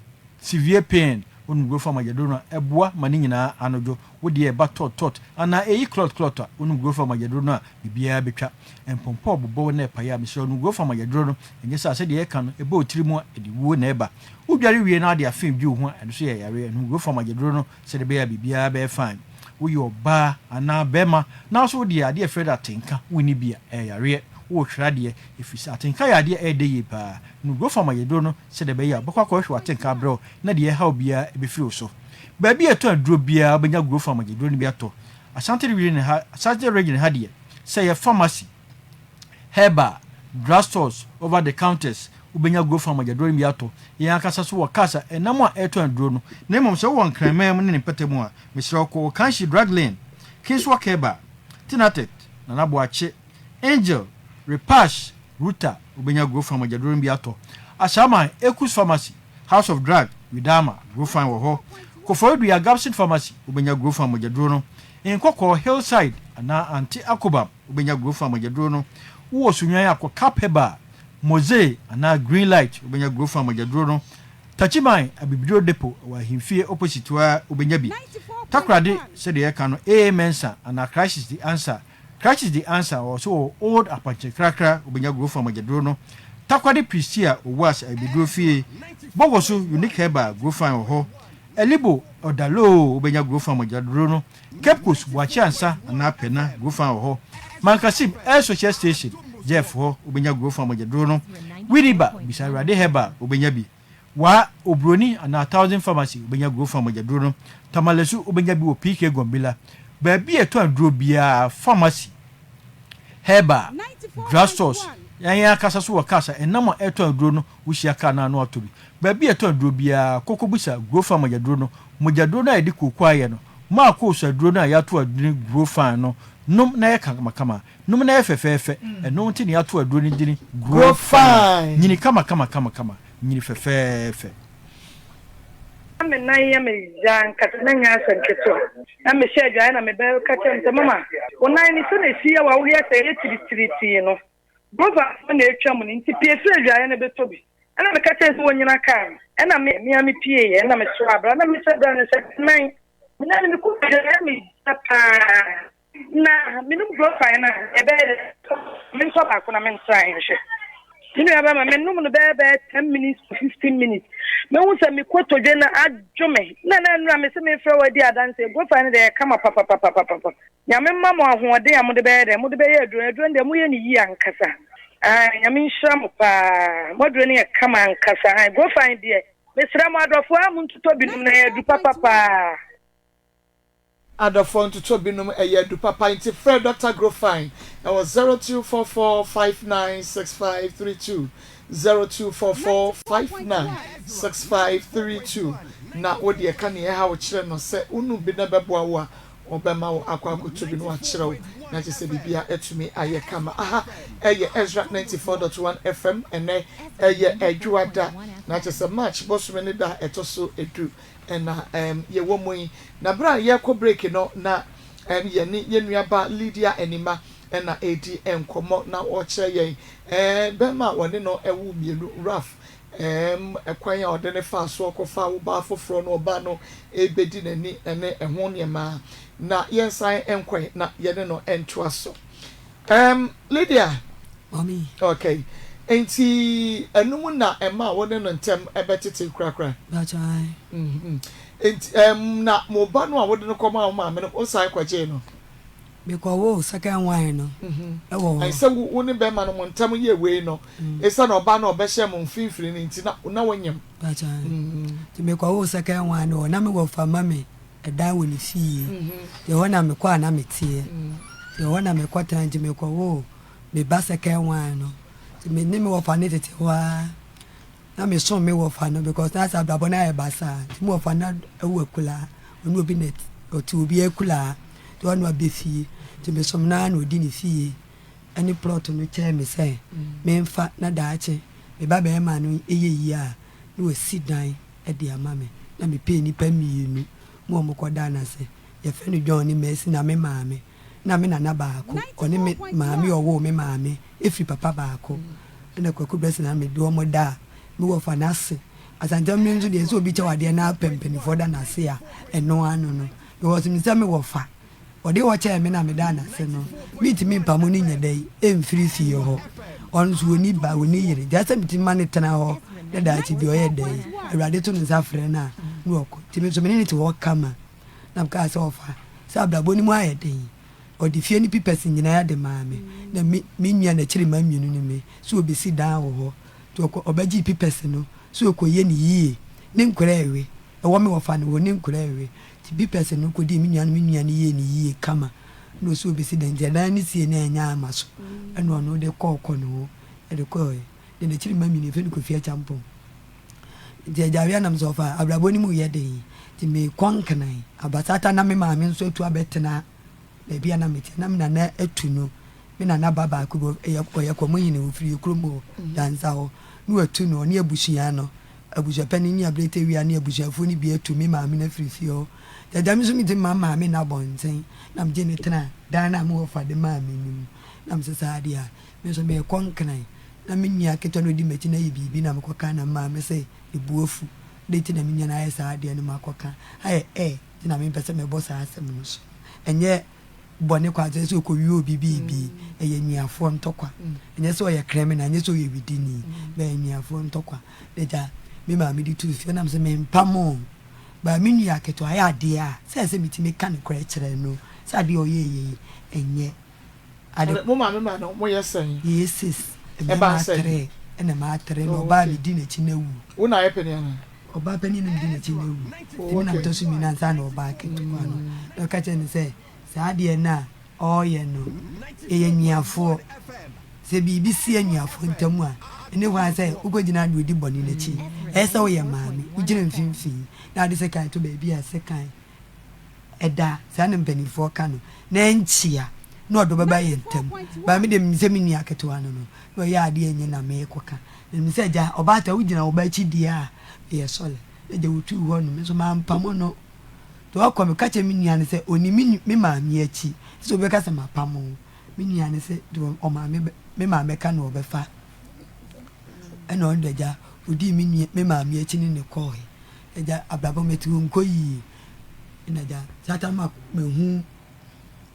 severe pain onu go fa magyaduro no eboa mani nyina anojo wodi e ba tot ana eyi clot onu go fa magyaduro no a bibia betwa empompo bobo na epa ya misro onu go fa magyaduro no enye sa se de e kan eba otiri mu edi wo na eba udware wie na de afem bi ho eno so ye yare onu go fa magyaduro no se de be ya bibia be fine wo yo ba ana bema na so de ade e freda tenka woni bia e yare wo hwrade efisa atenka ya de e de yi pa no go fa magyaduro no se de be ya bokwa ko hwe atenka bro na de e ha obia e be firi so ba bi eto aduro bia benya go fa magyaduro ni bi ato Asante region ha de say a pharmacy herbal drugstores over the counters ubenya go from Majadro mi ato yan akasa so wakasa enam a eto andro no na mom se won kranman ne petemu a mesra ko kanshi drug lane kinswa keba tinatet na nabo ache angel repash ruta ubenya go from Majadro mi ato asama ekus pharmacy house of drug widama go from wo ho kofodu ya Gabson pharmacy ubenya go from Majadro no enkoko hillside ana anti akobam ubenya go from Majadro no wo sunyan akọ capeba Mose ana green light ubenya grow from Majadro no Tachiman abibidro depot wa himfie opposite wa ubenya bi takrade said the eka no mensa ana crisis the answer also old apache krakra ubenya grow from Majadro no takrade prisia owas abibidro fie bogoso unique heba grow from ho elibo odalo ubenya grow from Majadro no kepkos wachi ansa ana pena grow from ho Mankasim air social station Jeff ho ubenya grow from Majadro no Widiba bisarade heba ubenya bi wa obroni ana 1000 pharmacy ubenya grow from Majadro no Tamalesu ubenya bi wo PK Gombila ba bi eto andro bia pharmacy heba drugstores yan akasa so wakasa enam eto andro no wuhia ka na no atobi ba bi eto andro bia kokobusa grow from Majadro no edi kokwaye no ma ko so andro no ya to adini grow fan no num na yeka kama num na yefefefe eno nti ne ato aduro ni dini grow fine nyini kama nyini fefefe ame na ya me jan katana nya sanketo na me share jan na me be kata mama wona ni so na sia wa wo ya se tiri no brother na etwa mu ni nti piefe jan na be tobi ana me kata so wonyina kan ana me pie ye na me so abra na me se bra na se nine na me ku ya me tapa na minum grow fine na ebe min so ba kuna men try nhwe you know aba men num no be 10 minutes to 15 minutes me hu se me kwoto je na adwome na nra me se me fra wadi adanse grow fine de kama papa nya me mama ahoode ya mo de be ye aduro de mo ye ni yi ankasa nya me nhira mo pa mo aduro ne kama ankasa grow fine de me sra mo adofo am ntuto binum na ye du papa Adafon to Tobinum Eyedu Papa into Fred Dr. Grofine. That was 0244596532. 0244596532. Na odi e kan ye ha wo kire no se unu bi na beboa wo a obema wo akwa akotobi no akire wo na che se bibia etumi aye kama aha eye Ezra 94.1 FM ene eye Edwada na che se match boss me ne da etoso edu ena ye wo moyi na bra ye ko break no na ye ni ye nuaba Lydia Enima ena edi enkomo na o kire ye bema woni no ewu mienu Raf ekwan ya ode ne fa so okofa wo ba foforo no ba no ebedi nani ene ehwo niema na yensan enkwan na ye ne no entoa so Lydia mommy okay enti enum na ema woni no ntem ebetete krakra that's right enti na mo ba no a wodi no koma wo ma me no o sai kwaje no because wo second wine no I say woni be ma no mo ntem ye we no esa na oba na obehye mo mfimfiri ni nti na wonyem that's right ti me kwa wo second wine no na me go fa mama edan wo ni fie ye wona me kwa na me tie ye wona me kwa tan ti me kwa wo me ba second wine no ti me ni me wo fa ne tete wa na me so me wo fa no because that's ababo na e basa ti me wo fa na ewu ekula onu obi net o ti obi ekula ti wonu abefie ti me so na na odi ni fie any plot no chair me say me mfa na daache me ba be ma no eye yi a no we sit down e de ama me na me pay ni pa mienu mo mo koda na se ye fe no John ni Mercy na me maame na me na ba ko oni me maame owo me maame efi papa ba ko na kwaku blessing na me do mo da me wo fa na se asanja me nzu de so obi che wade na pempeni for da na se a eno anu no because me say me wo fa ode wo che me na me da na se no meet me pa mo ni nyedai emfiri fie ho onzu oni ba oni yire just me tin mane tena ho da ti bi oye dai awade to nza frɛ na no oko ti me so me ni ti wo kama na ka se ofa sa bla boni mu aye dai odi fie ni pipes nyina ya de maame na mi nua na kire ma mienu ni me so obi si dan wo ho to obaji pipes no so ko ye ni yie ne nkura ewe e wo me wo fa no wo ne nkura ewe ti bi person no ko di mi nua ye ni yie kama no so be si den je dan ni sie na anya amaso eno no de kokko no e de ko de na chiri mami ni fe ni ko fia champo je jawe na mzofa abrabo ni mu ye den ti me kwankanan abasata na me maame nso etu abetena na bia na meti na me na etu no me na baba ko ye ko mo yini ofiri kromo danza ho no etu no ne abushia no abuja pani ni abrete wi ani abuja fo ni bi etu me maame na frifie ho dadam so mi ti mama me na bonten na me ne tena dan na mo fa de maame ni na me sesa dia me so me kwankanan na me nya keto no di meti na yibi na me koka na maame se ebuofu de ti na me nya na esa dia no makoka ai ti na me pese me boss asem no so enye bone kwa ze so ko wi obi bibi eye nyiafo ntokwa enye so ye criminal enye so ye widini be nyiafo ntokwa deja me ma me di tu fi na me se me mpamo ba me nua keto aya ade a se me ka ne kra kire no sa de oye enye ade mo ma no mo yesen yeses e ba se ene ma tere no ba mi di na chi na wu wo na ye peni ana oba pani na di na chi na wu ti na to su mi na sa na oba keto no no ka che ni se sa de na oye no eye nyiafo se bibi si nyiafo ntamu a ene wa se ugojina do di boni na chi ese wo ye maami ugina mfimfi na de se kan to ba bi a se kan eda sa na mpanifo ka no na nchia na odo baba ye ntam ba mi de mse mi ni aketo ano no no ya ade enye na me koka mi se ja obata ugina oba chi dia ye sole e de wutu ho no me so ma mpamo no to akọ me kache mi nia ne se oni mi maami achi so be ka se mapamo mi nia ne se do o maami me maami ka no obefa ena on deja odi mi maami achi ni ne ko eja abrabo metu nkoyi ina ja sata ma me hu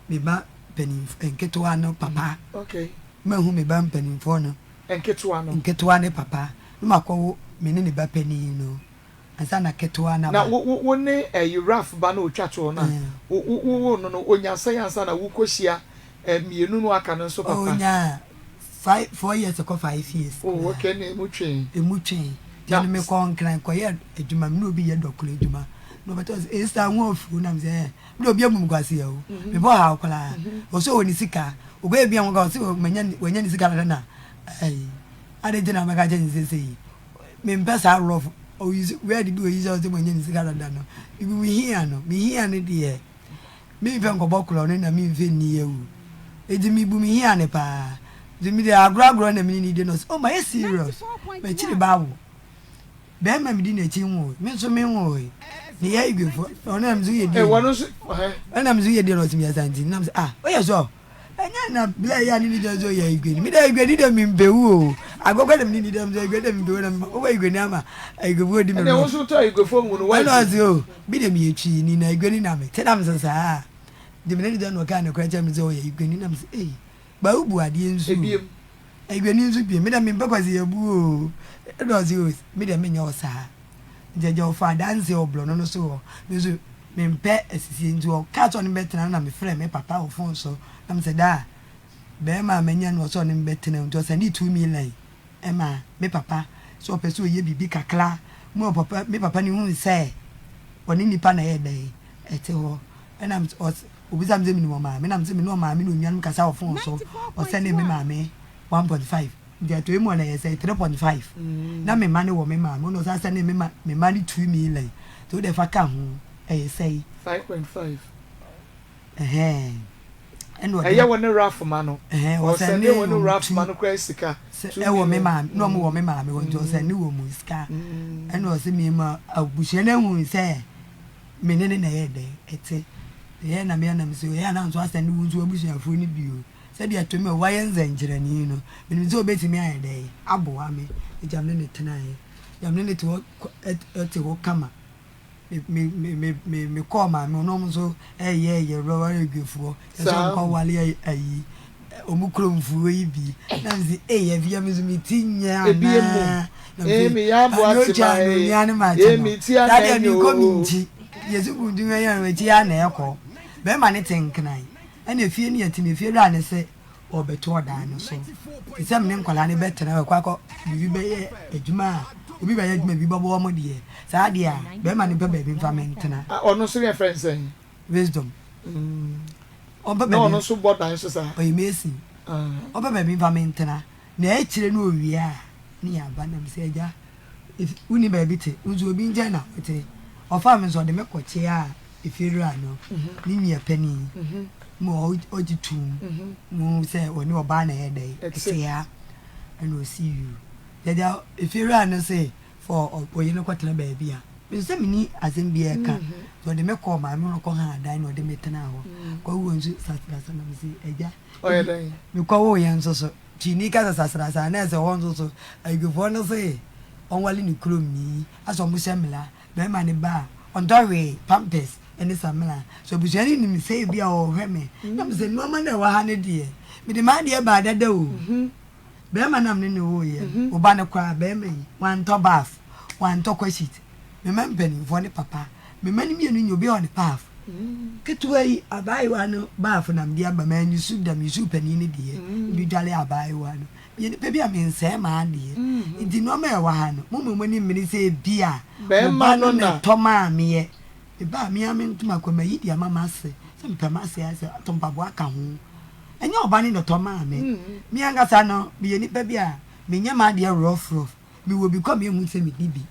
me ba penin enketo ano papa okay me hu me ba penin fo no enketo ano papa no makọ me ne ba penin no ansa na keto na wo ne raf ba na otwato na wo no onya sayansa na wo kosia mienu no aka no so papa onya 4 years ago 5 years oh okay ne emutwen tani me kon kran ko ye adwuma me no bi ye dokolo adwuma no beto esa nwa ofu na mze me obi amum kwase ya o me bo ha akola o so oni sika o go ebi an go so wanya ni sika na ai ade jina maka je ni sese me mpesa rof o use where did we use so wanya ni sika na no ibi we here no me here ne de me fe nko bokolo ne na me fe ni ye o eji mi bu me here ne pa Jimmy de agro na me ni de no oh my serious me chiri bawo be ma mi di na chi nwo me so me nwo ni ya igwefo ona mzu ye di wono so ona mzu ye di no timi asanti na mzu o ye so enya na bla ya ni de zo ya igwe ni mi da igwe ni de mi mbewu o agogo de mi ni de mzu igwe de mi mbewu na o igwe ni ama igwe di me no wo so to igwefo nwu no wa no azi o bi de mi etwi ni na igwe ni na me te na mzu sa de mi ni de no ka na kwa cha mzu o ya igwe ni na mzu ba ubu ade nzu igwe ni nzu bi mi da mi mbakwazi ya bu o does you me dem nya osa jeje ofa dance oblo no so mezu me mpe asisi nzu o ka to ni betena na me frɛ me papa o phone so na me say da be ma menya no so ni betena ntu so ni 2 million e ma me papa so person ye bibi kakla mo papa me papa ni hu say oni nipa na ye dai ete ho e na obisa mze mi no ma me na mze mi no ma me no nyan kasa o phone so o send me ma me 1.5 dia to emu na ye say 3.5 na me mane wo me ma no sa me mane 2 million to de fa ka ho e say 5.5 eno e ye woni raf ma no o say ne woni raf ma no kwa sika e wo me ma no mo wo me ma me won to say ne wo mu sika eno say me ma abuhye na hu say me ne na ye de ete ye na me na me so ye na so asa ne wo nso abuhye afo ni bio said ya to me why nzenjira ni no me zo betimi aye dey aboa me jamne ne tenaye jamne ne to ete ho kama me call ma me no so ye ro egwefuo so ko wale ayi omukromfuo yi bi na nzi ye via me zo mitinya na me ya bo atima me ti ana ni ko minji yesu kundu ya we ti ana ekọ be ma ne tenkenai ene fie ni atime fie ra ne se obeto odan no so isem ne nkwala ne betena kwa ko bibi be ye adwuma obi ba yɛ dwuma bi bɔbɔ mo deɛ saa deɛ a bɛrima ne pɛ baabi mfa me ntena ɔno so yɛ friend sɛn wisdom ɔmpɛ na ɔno so bɔ dan so saa ɔyɛ mesi ɔmpɛ baabi mfa me ntena na ɛkyerɛ no owie a ne yɛaba nam sɛ agya woni baabi te nso obi nkyɛn na wote ɔfa me nso ɔde me kɔkyea a ɛfiewura no ne nua pani mo ɔgye tum mo sɛ ɔne ɔbaa na ɛyɛ dɛ ɛsɛa ɛna ɔsi you yɛde ɛfiewura no sɛ fɔ ɔyɛ no kɔtena baabi a mesɛ meni asɛm bi ɛka sɛ ɔde me kɔɔ maame no kɔ ha adan na ɔde me tena hɔ kɔwɔ nso sasrasa na mesɛ agya mekɔwɔ yɛ nso so tini ka sasrasa na ɛsɛ hɔ nso so adwofoɔ no sɛ ɔnwale ne kurom ni asɛ ɔmo hyɛ mmela bɛrima ne ba a ɔntɔhwee pampers ɛne samela so abusuani nim sɛ bi a ɔhwɛ me na mesɛ nneɔma no ɛwɔ ha no deɛ mede maa deɛ baa dada o bɛrima nam ne ne wɔyɛ woba no koraa bɛrima yi wantɔ baaf wantɔ kwashit mema mpanimfoɔ ne papa mema no mmienu nyɛ obi a ɔne paaf ketewa yi abaayewa no baaf nam de aba maa nyusu da mesu pani no deɛ bi dwale abaayewa no yɛnipa bi a mensɛe maa deɛ nti nneɔma ɛwɔ ha no momama ni mmene sɛ bi a woba no ne tɔ maa meyɛ eba mi ame ntuma kwa mayi di ama mase se mpama ase ase atompaboa ka ho enye oba ni no ma me mi anga sa no bi ye nipa bi a me nya ma de rough mi wo bi come hu se mi dibi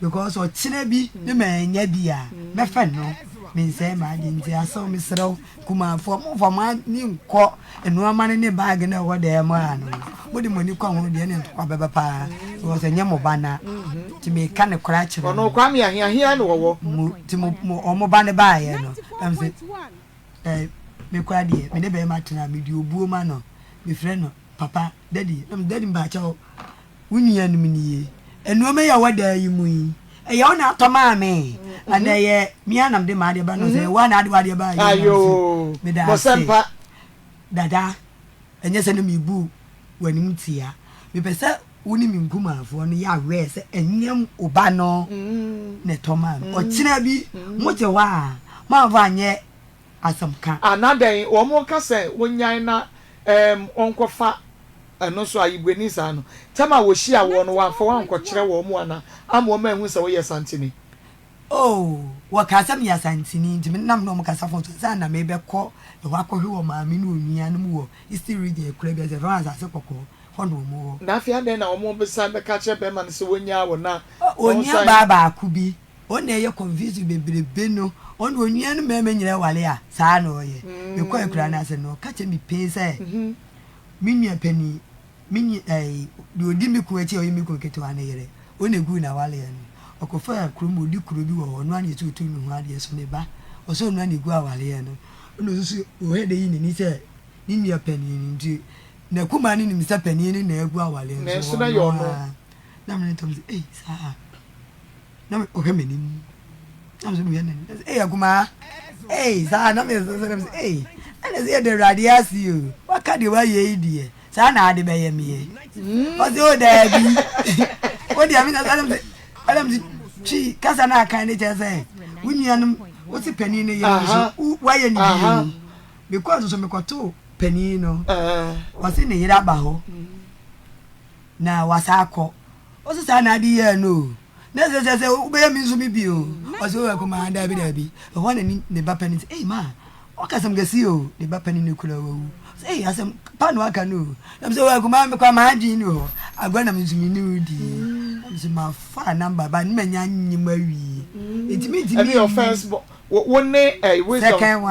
because o chine bi me ma nya bi a me fa no me nse ma de nti aso mi serew kuma fo ma ni nko enu ama ne bag na wo de mo ano bodi mo ni kwa ho de ne ntwa beba pa wo se nya mo bana ti me ka ne kora kire ono kwa mi ahia no wo ti mo omo ba ne ba ye no am se me kwa de me de be ma tena me di obuo ma no me frɛ no papa daddy daddy ba cha wunia no ni enu o me ya wada yi mu yi e ya na atoma me ana ye mi anam de ma de ba no se wa na de wa de ba ayo me da mosempa dada enye se no mi bu wani mtia me pese woni mi nkumafo no ya we se enyem oba no ne toma o kina bi mo je wa ma va anye asamka anadan wo mo ka se wonyan na onkofa no so ayibweni sa no tema wo hia wo no wa fa wa nkokere wo mo ana amo ma hu se wo ye santini oh wa ka sam ya santini ntimi nam no mo ka safo so sa na me be ko e wa ko hwe wo ma me no onua no mo wo east region kura bi se France ase kokko hono mo na afia den na omo be san be ka che be man se wonya wo na onya baba akubi ona ye confuse bebrebe no ona onua no meme nyire wale a saa na oye me ko ekura na se no ka che mi pin se minua pani mini de odi mi ku echi oyi mi ku ketewa na yere ona gu na wale ya no okofa krum odi kuro bi wo no ani tutu mi hu ade so ne ba oso no ani gu awale ya no ona susu o he de yi ni se minua pani ni nti na kuma ni mi sa pani ni na egu awale na so na yo no na me tom se sa na me o he meni na so no ye ne akuma sa na me so se ana se de radiasi o waka de wa ye die sa na ade be ye me o se o da bi o dia mi na adam chi kasa na kan ne chese wunyan o ti pani ne ye so wa ye ni bi because so me kwato pani no wasi ne yira ba ho na wasa akọ o se sa na ade ye no na se o be mi nso mi bi o wasi o ko ma da bi o ho ne ba pani ma o ka sam gasi o ne ba pani ne kula wo asem pa no aka no na se o ko ma me kwa ma adi ni ho agwa na mi nso mi ni udi nso ma fa number ba ni manya nyima wi intimi your first one second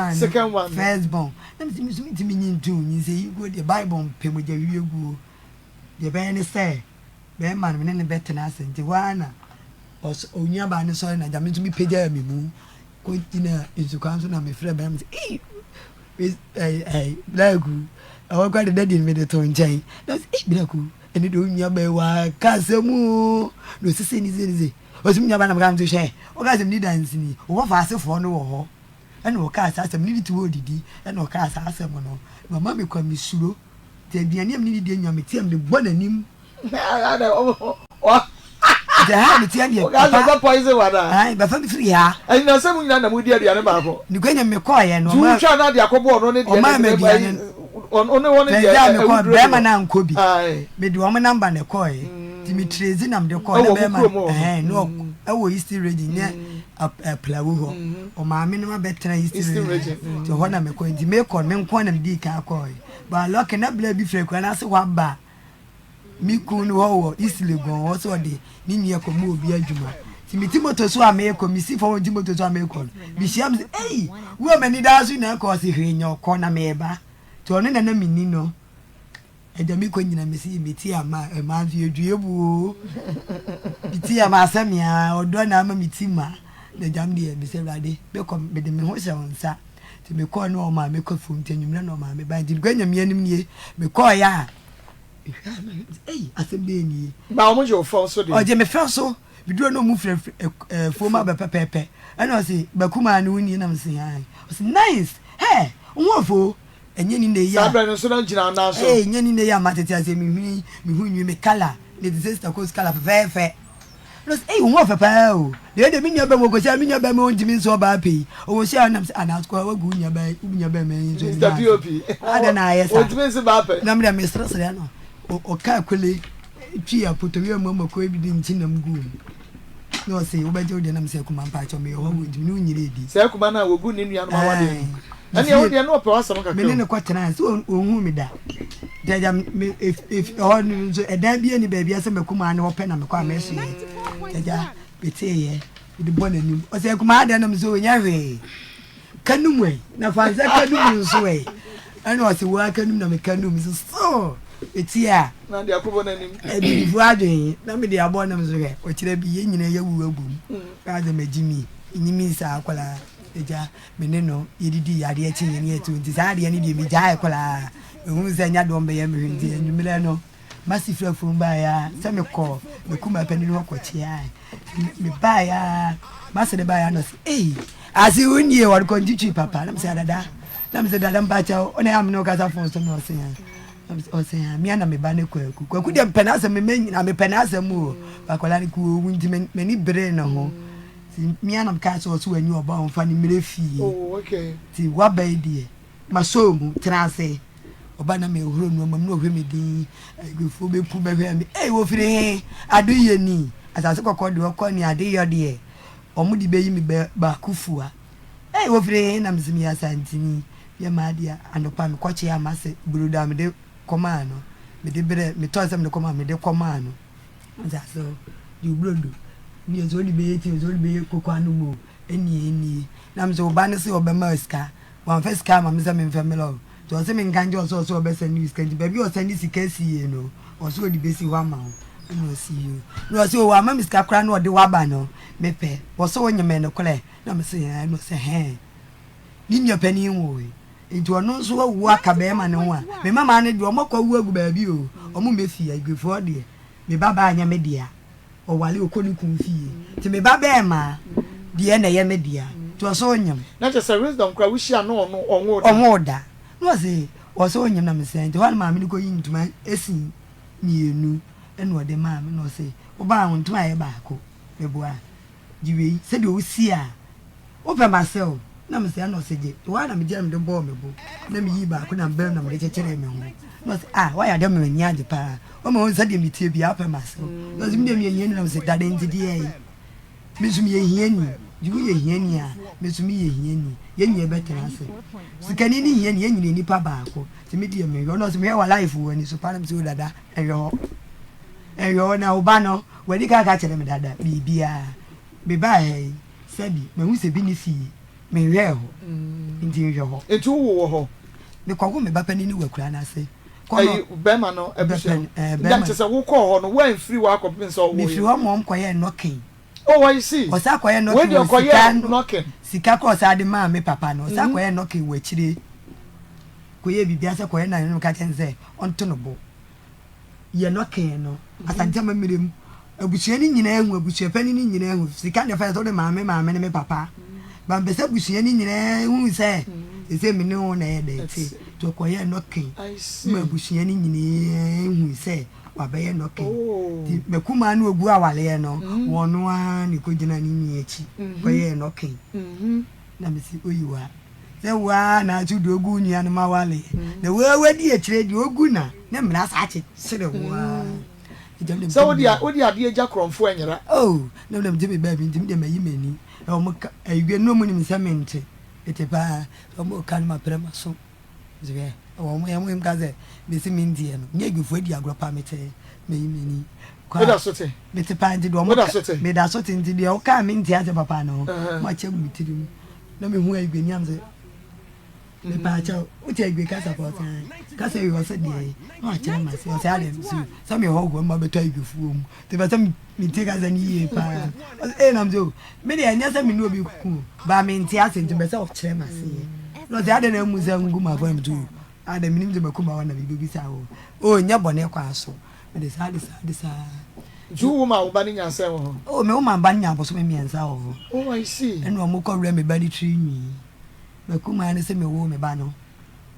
one first born na intimi nyintu nyi se you go the bible pe mo ja wiegu de be ne say be man me ne betena asenti wana onya ba ne so na ja me ntumi peja mi mu ko tina insukanso na me frɛ be am say blagu awa kwa de daddy me de to nchen na blagu eni de onya ba wa kasemu no sese ni ze osim nya ba na ga mto hwe o ga sem ni dance ni o fa asefo no wo ho ena o ka asem ni ti wo didi ena o ka asem no mama me kwa misuro te aduane am ni di nya me tiam de bo nanim de ha me tiam ye ga za poison wada ai ba fa mi free ha ai na sem nyina na mu di aduane ba ko ni kwenya me ko ye no tu twa na de akobo no ne de on one de be ma na nkobi me de o me number ne ko ye Dimitri nam de call na be ma no e East region ne plawo ho o ma me no be tena East region to ho na me ko ndi me call me nko na di ka call ba lock na bla bi frekwa na se wa ba mi kun wo East Legon wo so de ni ni ko mu obi adwuma timiti moto so ameko mi si for di moto so ameko bi siam eh wo mani da so na ko se hwenyo ko na me ba to no na na minni no eja mi ko nyina mesi meti ama e ma fi edue bu meti ama asamia odo na ama meti ma na jam de mi se rade be ko be de me ho se onsa ti me ko no ma me ko fum tanyumna no ma me ba di gwanya mi anim nie me ko ya asembe ni ba o mo je fo so de o je me fo so biduro no mu fre foma be pepepe and o say bakuma no ni na me say ai o say nice hey wonfo enye ni ne ya sabra no so na gina na so enye ni ne ya matete ase mi hu nwi me kala le sister ko kala fefe no say wonfo pa o de mi nya ba mo ko say mi nya ba me on timi so ba pe o say na ana ko wa gu nya ba me so Mr. POP ada na yes o timi so ba pe na me me stress ya no o ka kwele twi apoto wi mo ko ebi din chinam gu no say wo beje odi na me say kuma mpa cho me wo odi no nyire di say kuma na wo gu ni nua no ma wade ani wo de no pe wasam kakra me ne ko tena so ohun mi da deja if o no so edan bi ani ba bia se me kuma na wo pe na me kwa me so deja bete ye di bonani o say kuma ada na me so nya hwe kanum na fanza kanum so we ani o say wa kanum na me kanum so etia na de akobo na nim bi fu adwen na me de abo na me so he o kire bi ye nyina ye wu agum ka de magimi nyimi sa akwala eja me ne no yedidi yade achi nyene etu nti sa ade ne bi me ja akwala ehun se nya do mbe ye me ndi enumere no masifra fu mba ya se me ko me kuma pani no ko chi ai me ba ya masede ba ya no se asi unye wa ko njichi papa na me se dada na me se dada mba cha ona am no ka sa fon so no se ya o se ya mi ana me ba ne kwaku de mpena asem me nyina me pena asem o bakola ni ku owu nti me ni bere na ho ti mi ana ka so so anyi oba on fa ni mere fie oh okay ti wa ba die maso mu trase oba na me huro no mam no hwe me din agefo be pu be hwe me wo fire adu ye ni asase kokko de okko ni ade yo de omu di be yi me ba kufua wo fire na mzimi ya santini ya madia anopa me kwache ya mase buruda me de komano me de bere me to asem de komano me de komano so you blodo ni ezoli be yeti ezoli be kokko anu mo eni na mzo obane se obema ska wan first ka ma mza me mfamelo to se me nganje so obesa news kanji baby o send sikasi ye no o so di besi wa ma no see you no so wa ma miska kra no de wa ba no me pe wo so wonyeme no kole na me se no se he ni nya pani wo nti ono so wu aka be ma ne ho a me mama ne de o makwa wu agu ba bi o o mu mefi agefo de me baba anya me dia o wale okoni kun fie ti me baba ma de na ye me dia to so onyam na je say wisdom kra wishi ano onwo da no se o so onyam na me se nti wan ma me ko yin ntuma esi mienu eno de ma me no se o ba won ntuma ye ba ko me boa jiwe se de o si a o pe myself na me se no se je wa na me je me de bo me bo na me yi ba ko na be na me chechere me ho no se wa ya de me ni ade pa o me won se de me tie bi a pe myself no se me de me yin na me se dade nti de me sum ye hiani jiwe ye hiani a me sum ye hiani ye nyi better ase sikani ni hiani ye nyi ni pa ba ko ti me de me no se me wa life wo ni so pa na me se dada eyo na oba no wedi ka chere me dada bibia be ba he sabi me hu se bi ni fi me hwe ho nti hwe ho etu wo ho me kwago me ba pani ni wakura na se kono be ma no ebusia dem che se wo ko ho no wan free wa akopin so wo me fi ho mom koye knocking oh I see o sa koye knocking we koye knocking sika ko sa de ma me papa no sa koye knocking wa chire koye bibia se koye na no ka chense onto no bo ye knocking no asante ma mirem abusua ni nyina ehu abusua pani ni nyina ehu sika ne fa so de maame ne me papa ba mbese abusua ni nyina ehu se me ne ho na ye de ti to koye knocking ma abusua ni nyina ehu se wa be ye knocking ti me kuma na ogu awale no wono a ni ko gina ni ni echi koye knocking na me si oyiwa se wa na ju do ogu ni anu ma wale na we di echire di ogu na mra sa che sire wa So what the idea Jack from Fuenera? Oh, no, them Jimmy baby, Jimmy de Mayimeni. I get no money in cement. It's a bar, or more can my prema so. Oh, my own gaze, Miss Indian, Yagu for the agropamite, Mayimeni. That's what it. Mr. Panty, made us sort into the old coming theatre papa no, much of me to do. No me who I been yams. The patch, which I be cast about time. Cast I was a day. No, I tell myself, some your hog will tell you fool. There was some me take as an year. And I'm so many I never me no be cool. But I mean, theatre to myself, chairman. No, the other name was a guma for him too. I the meaning to Macuma one of the baby sow. Oh, in your bonnet castle. But it's hard this. Juma banning yourself. Oh, no man banning was me and so. Oh, I see. And no more call me body tree me. Macuma and send me woman bano.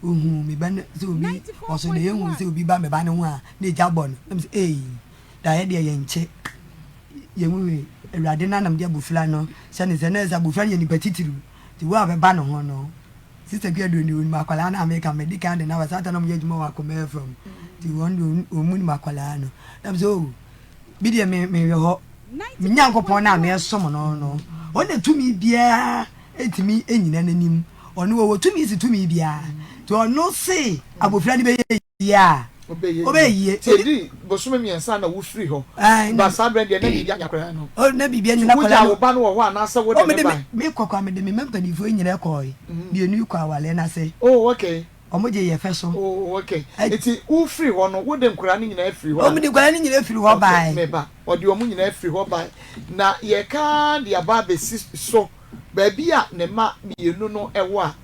Me ban so me also the young ones will be by me bano. They jabon. Eh, the idea young check. Young Radina and Diabuflano, San is an as a buffet in petitiru. To have a banner no. Sister Gedwin in Macolana make a medical and I was at an yet more come from. The one who moon Macolano. I'm so. Bidia me ho Nyankopon na me so no one to me bia etimi enyina nanim one wo to me si to me bia to no say abofra ni be ya obeye tedi bosume mi ensa na wo free ho ba sabre de na bibia nyakra no o na bibia nyina kwala wo ba no wo ana sa wo de me ba me kokwa me de me mempani fo enyina koi de nu kwa wale na say oh okay omoje ye feso oh okay eti wo free ho no wo de nkura ni nyina free ho o me de nkura ni nyina free ho bai me ba o de omu nyina free ho bai na ye ka de aba be so ba bia ne ma mienu no ewo a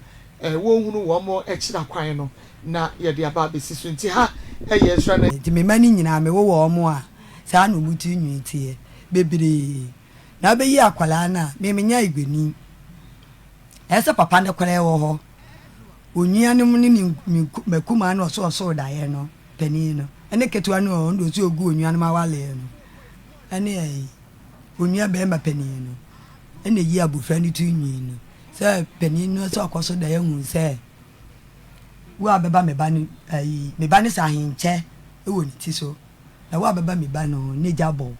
wo hunu wo mo ekira kwan no na ye de aba be so nti ha ye sra na nti me mani nyina me wo mo a sa no mutu nwi tie bebre na be yi akwala na me menya igweni ese papa ne kwala wo ho onyianem ni makuma na so da ye no pani no ene ketua no ndo si ogu onyianem awale no ene ai onyia be ma pani no ene yi abufra ni tu nyi no se pani no so akoso da ye hu se wa beba me ba ni ai me ba ni sa hinche e woni ti so na wa beba me ba no ne jabo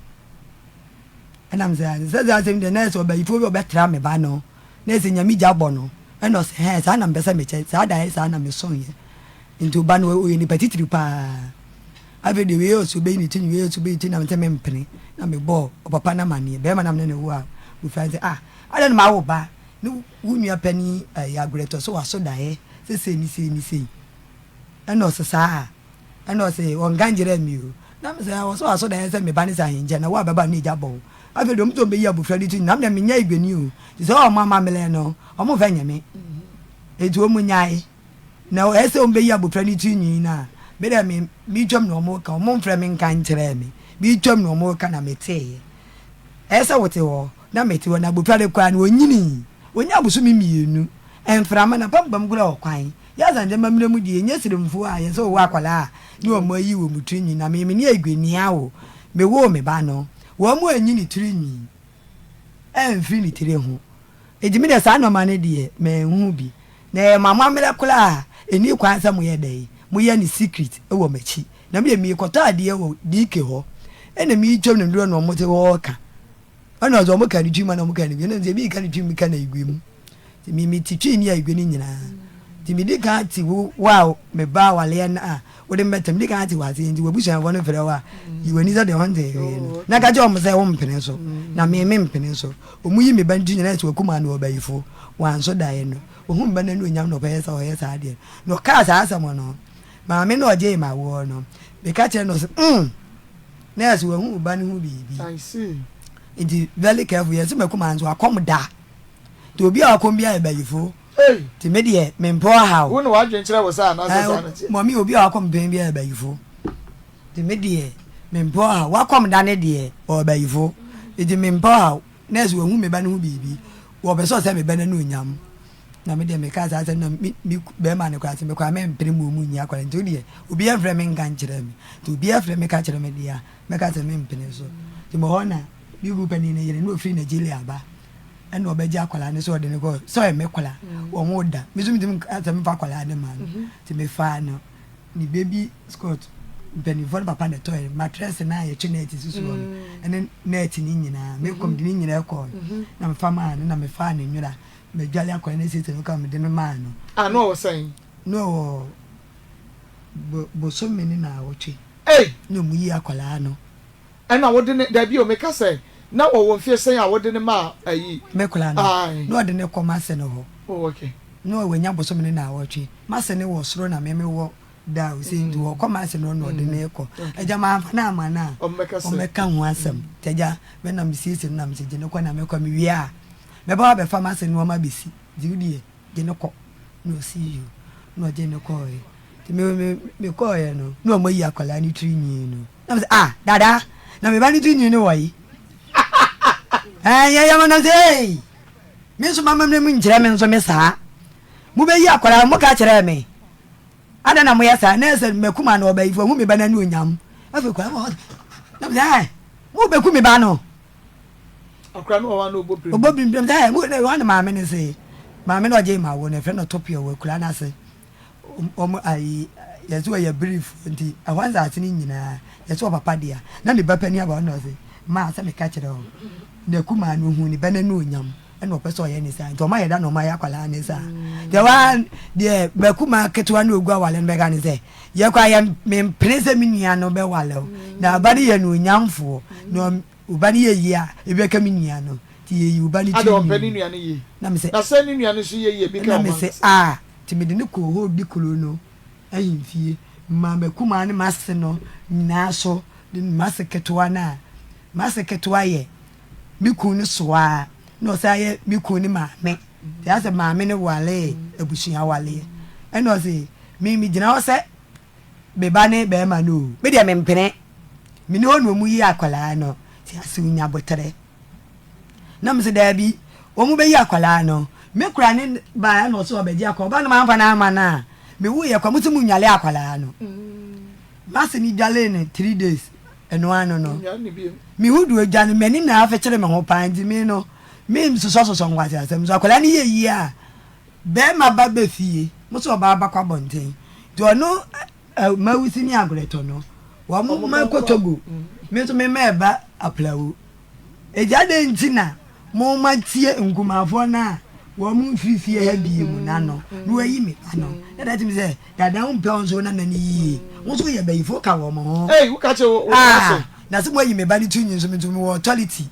ena mza za de na so ba ifo be tra me ba no na se nyami jabo no eno se he sa na mbesa meche sa da sa na me sonye into ba no o ni petitiri pa ave de we o so be ni tin we o so be tin na me mpene na me bo o papa na mane be ma na ne wo a we find say I don't ma wo ba ni wunua pani ya greto so waso da he se ni se eno se sa eno se on ganjere mi o na me say waso da he se me ba ni sa hinje na wa baba ni jabo ave de mto be ya bu fredi tin na me nya igweni o se o mama mele no o mo fa nyame etu o mu nyai na o ese o be ya bu fredi tin nyi na be de mi twam no mo ka o mo mfra me nkan kire me bi twam no mo ka na mete ese wote wo na mete wo na bu fredi kwa na onyini onya busu mi mienu enframa na pambam gura okwan ya zanje mamre mu die nya siremfu a ye so wo akwala ni o mo ayi wo mutrinyi na me ni agweni awo me wo me ba no wo mo anyini trinyi enfri ni tire ho ejimi de sa no mane de me hu bi na mama mele kula eni kwan sa mo ye dai mo ye ni secret e wo machi na me mi kota ade wo dike ho ena mi twam na nduro no mo te wo ka ana zo mo ka ni twima na mo ka ni na ze bi ka ni twimi ka na igwem ti mi titwi ni igwe ni nyina ti mi de ka ti wo wow me ba wale na wo de metem de ka ti wa ti ndi wo busan wo no fere wa iwe ni za de honde na ka jo mo se wo mpene so na me mpene so omu yi me ban di nyina ti wo kuma na obayifo wan so da ye no ohun ba na no nyam no ba ye sa o ye sa de no ka sa asa mo no ma me no oje ma wo no be ka che no so na as wo hu ba ni hu bi I see it is very careful yes me kuma nso akom da to bi akom bi abayifo ti me de me mpo ha wo no wa dwenkyere wo sa na sa na ti mommy obi akom ben bi abayifo ti me de me mpo ha wa kom da ne de o abayifo it me mpo ha na as wo hu me ba ni hu bi wo be so se me ba na no nyam na me de me ka sa na mi be ma ne kwa se me kwa me mpere mu nya kwa nti de obi afre me ngan kyere me to obi afre me ka kyere me dia me ka se me mpene so ti mo hona bi bu pani ne yere no free Nigeria ba en no be ja kwala ne so de ne go so e me kwala wo ho da mi zum dim ata me fa kwala ne man ti me fa no ni baby Scott mpanimfoɔ no papa ne tɔɛ matress na yɛtwe net susu hɔ no ɛne net ni nyinaa mekom de ne nyinaa kɔɔ na mefa maa no na mefa ne nwera medwale akɔɛ ne sisi no ka mede me maa no no wɔ sɛn no bosome ne na awɔtwe na mu yi akɔlaa no ɛna wode ne dabi o meka sɛ na wɔwɔ mfie sɛn a wode ne ma ayi mekɔlaa no na ɔde ne kɔ mase no hɔ okay na wɔnya bosome ne na awɔtwe mase ne wɔ soro na meme wɔ da o sei nti wɔ kɔ mase no na ɔde ne kɔ agya maamfa na ama no a ɔmmɛka ho asɛm nti agya mɛnam siesie no na mesɛ gye ne kɔ na mekɔ mewie a mɛba wabɛfa mase no ɔma bɛsi nti wodeɛ gye ne kɔ na ɔsi yio na ɔgye ne kɔɔɛ nti mekɔɔɛ no na ɔmayi akwadaa ne tiri nyii no na mesɛ dada na meba ne tiri nyii no wɔ yi yɛyɛma nam sɛ me nso mamamne mu nkyerɛ me nso me saa mobɛyi akwadaa moka kyerɛ me ada na moyɛ saa na ɛsɛ makuma na ɔbɛyifo hu me ba no ne onyam afei kwa na mesɛ mobɛku me ba no akwadaa no ɔwa no ɔbɔbirim sɛ wane maame ne se maame no ɔgye ma wo no ɛfrɛ no topia wɔ akura no ase yɛsɛ wɔyɛ brief nti ɛhɔ nsase no nyinaa yɛsɛ wɔ papa dea na ne bapa ni aba ɔno ɔse ma sɛ meka kyerɛ wo na kuma no hu ne bɛna ne onyam ɛna ɔpɛ sɛ ɔyɛ ne saa nti ɔma yɛda na ɔma yɛ akwalaa ne saa deɛ bakuma ketewa no ɔgu awale no bɛka ne sɛ yɛkɔ yɛ mempene sɛ me nua no bɛwale wo na aba no yɛ no onyamfoɔ na ɔba no yɛ yie a ɛbɛka me nua no nti yɛyi ɔba no tiri na mesɛ nti mede ne kɔ hɔ di kuro no ahemfie ma bakuma ne mase no nyinaa so de mase ketewa no a mase ketewa yɛ me kun ne soa na ɔsɛ ayɛ me kun ne maame nti asɛ maame ne wale abusua wale ɛna ɔsɛ me gyina hɔ sɛ beba ne bɛrima no me deɛ mempene me ne hɔ na ɔmu yi akwalaa no nti asɛ wonya botere na mesɛ daabi ɔmu bɛyi akwalaa no me kura ne baa na ɔsɛ ɔbɛgye akɔ ɔba no mamfa no ama no a mewuyɛ kwa mote mu nwale akwalaa no mase ne dwale ne 3 days ɛno ano no mehudu agya no m'ani na afɛkyerɛ me ho paa nti me no mesosɔsosɔ nwase asɛm so akwalaa no yɛ yie a bɛrima ba bɛ fie mo sɛ ɔbaa bakɔ abɔnten nti ɔno mawusi ne agorɛtɔ no wɔmo makɔ Togo me nso mema ɛba aplawo agya de nti na mo ma tie nkumafoɔ no a wɔn mfirifie ha bi mu na no na wayi me ba no na da tim sɛ dada wo mpɛ nso na nani yie wo nso yɛ bayifo ka wɔn ho wo ka che wo na sɛ mo yi me ba ni tunyi nso me wɔ authority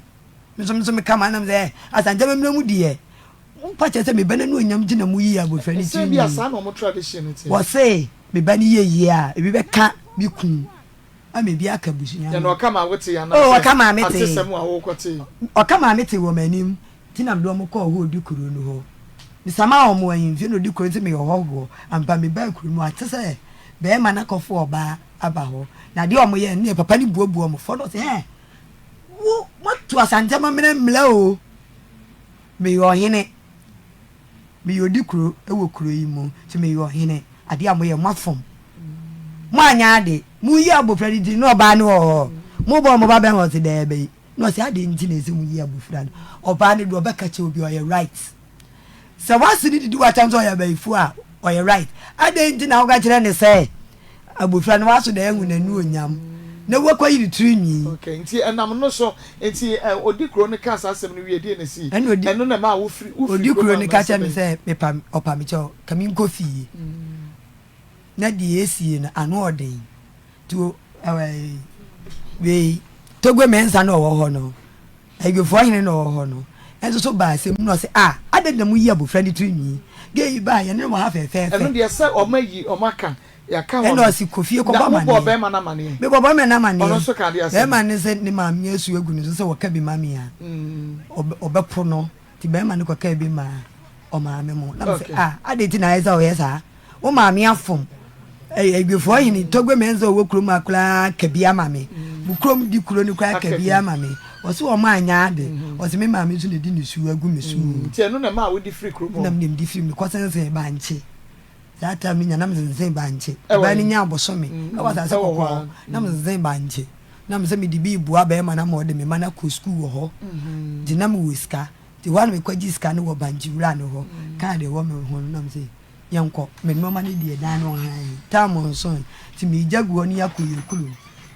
me nso me kama na me sɛ asanja me mu die wo pa che sɛ me ba na no onyam gina mu yi abofra ni tunyi sɛ bi asa na mo tradition ti wo sɛ me ba ni yie a ebi bɛka bi kun a me bi aka busunya ya na ɔkama wote ya na ɔkama me te atesɛm a wo kɔte ɔkama me te wɔ manim tina mdo mo kɔ hɔ di kuro no hɔ misama ɔmo ahimfie no di kuro nti me hɔ ampa me ba kuro no atese be ma na kɔfo ɔba aba hɔ na de ɔmo yɛ ne papa ni buobuo ɔmo fɔ no sɛ wo moto asante ma mena mla o me yɔ hene me yɔ di kuro ɛwɔ kuro yi mu sɛ me yɔ hene ade a mo yɛ mafom mo anya ade mu yi abofra di no ɔba no hɔ mo bɔ mo ba bɛn hɔ se dɛ bɛ no say ade nti na ese mu yi abofra no oba ne do obeka che obi oye right se wasi ni didi watam so oye baifu a oye right ade nti na woga kire ne say abofra no waso da ehu na nu onyam na wokwa yi tiri nwi okay nti enam no so nti odi kro ne kasa asem no wie die ne si eno na ma wo firi odi kro ne kasa me say me pam opa me che kami nkofi na di esi na anu oden to we Togo mensa no wo ho no agefo hene no wo ho no enso so ba asem no se ade na mu yi abofra ni trinwi ge ba ye ne mo ha fe eno de se o mayi o maka ya ka ho eno si kofie ko ba mane me bo be ma na mane ono so ka de asem be ma ne se ni ma me asu egu ni so se wo ka bi ma me a obepo no ti be ma ne ko ka bi ma o ma me mo na se ade ti na eza o yesa o ma me afom agefo hene Togo mensa wo krom akla ka bi ama me bukrom di kuro ni kwa ka bia ma me o se o ma anya ade o se me ma me so ne di ni su agu me su ti eno na ma wo di free kuro mo na me di free me ko sense ba nche data me nya na me sense ba nche ba ni nya aboso me e wa sa se kokko na me sense ba nche na me se me di bi bua ba ma na mo de me ma na ko school wo ho di na me wiska ti wa me kwaji ska no wo banji wura no ho ka de wo me ho na me se yɛnkɔ me nneɛma no deɛ dan no han tam nso ti me jaguo ni akɔyɛ kulu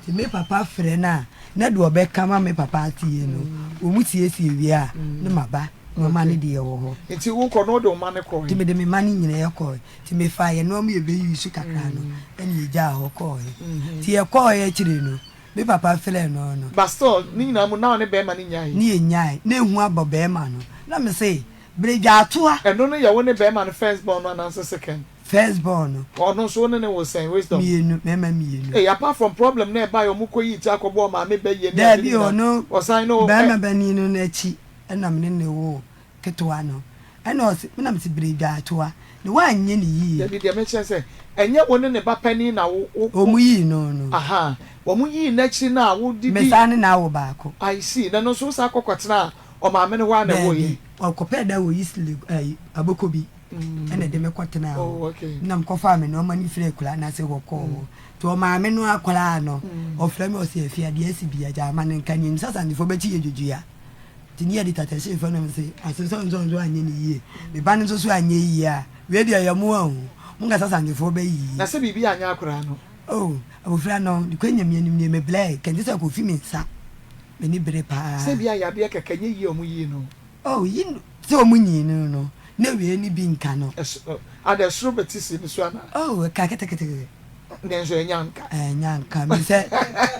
ti me papa frɛ na de ɔbɛka ma me papa atie no ɔmu siesie wie a ne maba nneɛma no deɛ wɔ hɔ nti wo kɔ no de ma ne kɔ ti me de me ma ne nyina yɛkɔ ti me fa yɛ nneɛma yɛ bɛyi su kakra no ɛne yɛgya hɔ kɔɔ ti yɛkɔɔ yɛ kyerɛ no me papa frɛ no pastor ni nyina mu na ne bɛma ne nyae ne yɛnyae na ehu abɔ bɛma no na me say breja atoa ɛno no yɛ wo ne bɛma no first born no ananso second first born no ɔno so ne was saying wisdom mienu mema mienu hey apart from problem na ba yo mu kɔ yi ti akɔbɔ ma me bɛ yɛ ne bi ɔno ɔsan no bɛma bani no na akyi ɛna me ne wo ketewa no ɛna ɔse me na me se breja atoa ne wanyɛ ne yi da bi de me kyerɛ sɛ ɛnyɛ wo ne ba pani na wo omu yi no aha wo mu yi na akyi na wo didi me sa ne na wo baako I see na no so sa akɔkɔtena o ma me ne wa na wo yi ɔkɔpɛ da wo yi sile abokobi ɛna de me kɔtena oh okay na me kɔfa me no mani frɛ kula na se wɔkɔ to o ma me no akɔla no ɔfrɛ me ɔse afia de asi bia gya ma ne nkanye sasa ndefo bɛkyi yɛ dwudua tini yɛ de tatɛhyɛ fɛ no me se asesɛ nso anyɛ ne yie me ba ne nso so anyɛ yie a we de ayɛ mo ahu mo nga sasa ndefo bɛ yi na se bibi anya akora no oh abofra no de kwanya me anim ne me blɛ kɛnti sɛ kofi me nsa me ni bere pa se bia ya de kɛkɛnyɛ yie o mu yi no oh yi sɛ o mu nyi no na we ni bi nka no ada suro betisi ni so ana oh ka ketekete ne nso nyanka nyanka me sɛ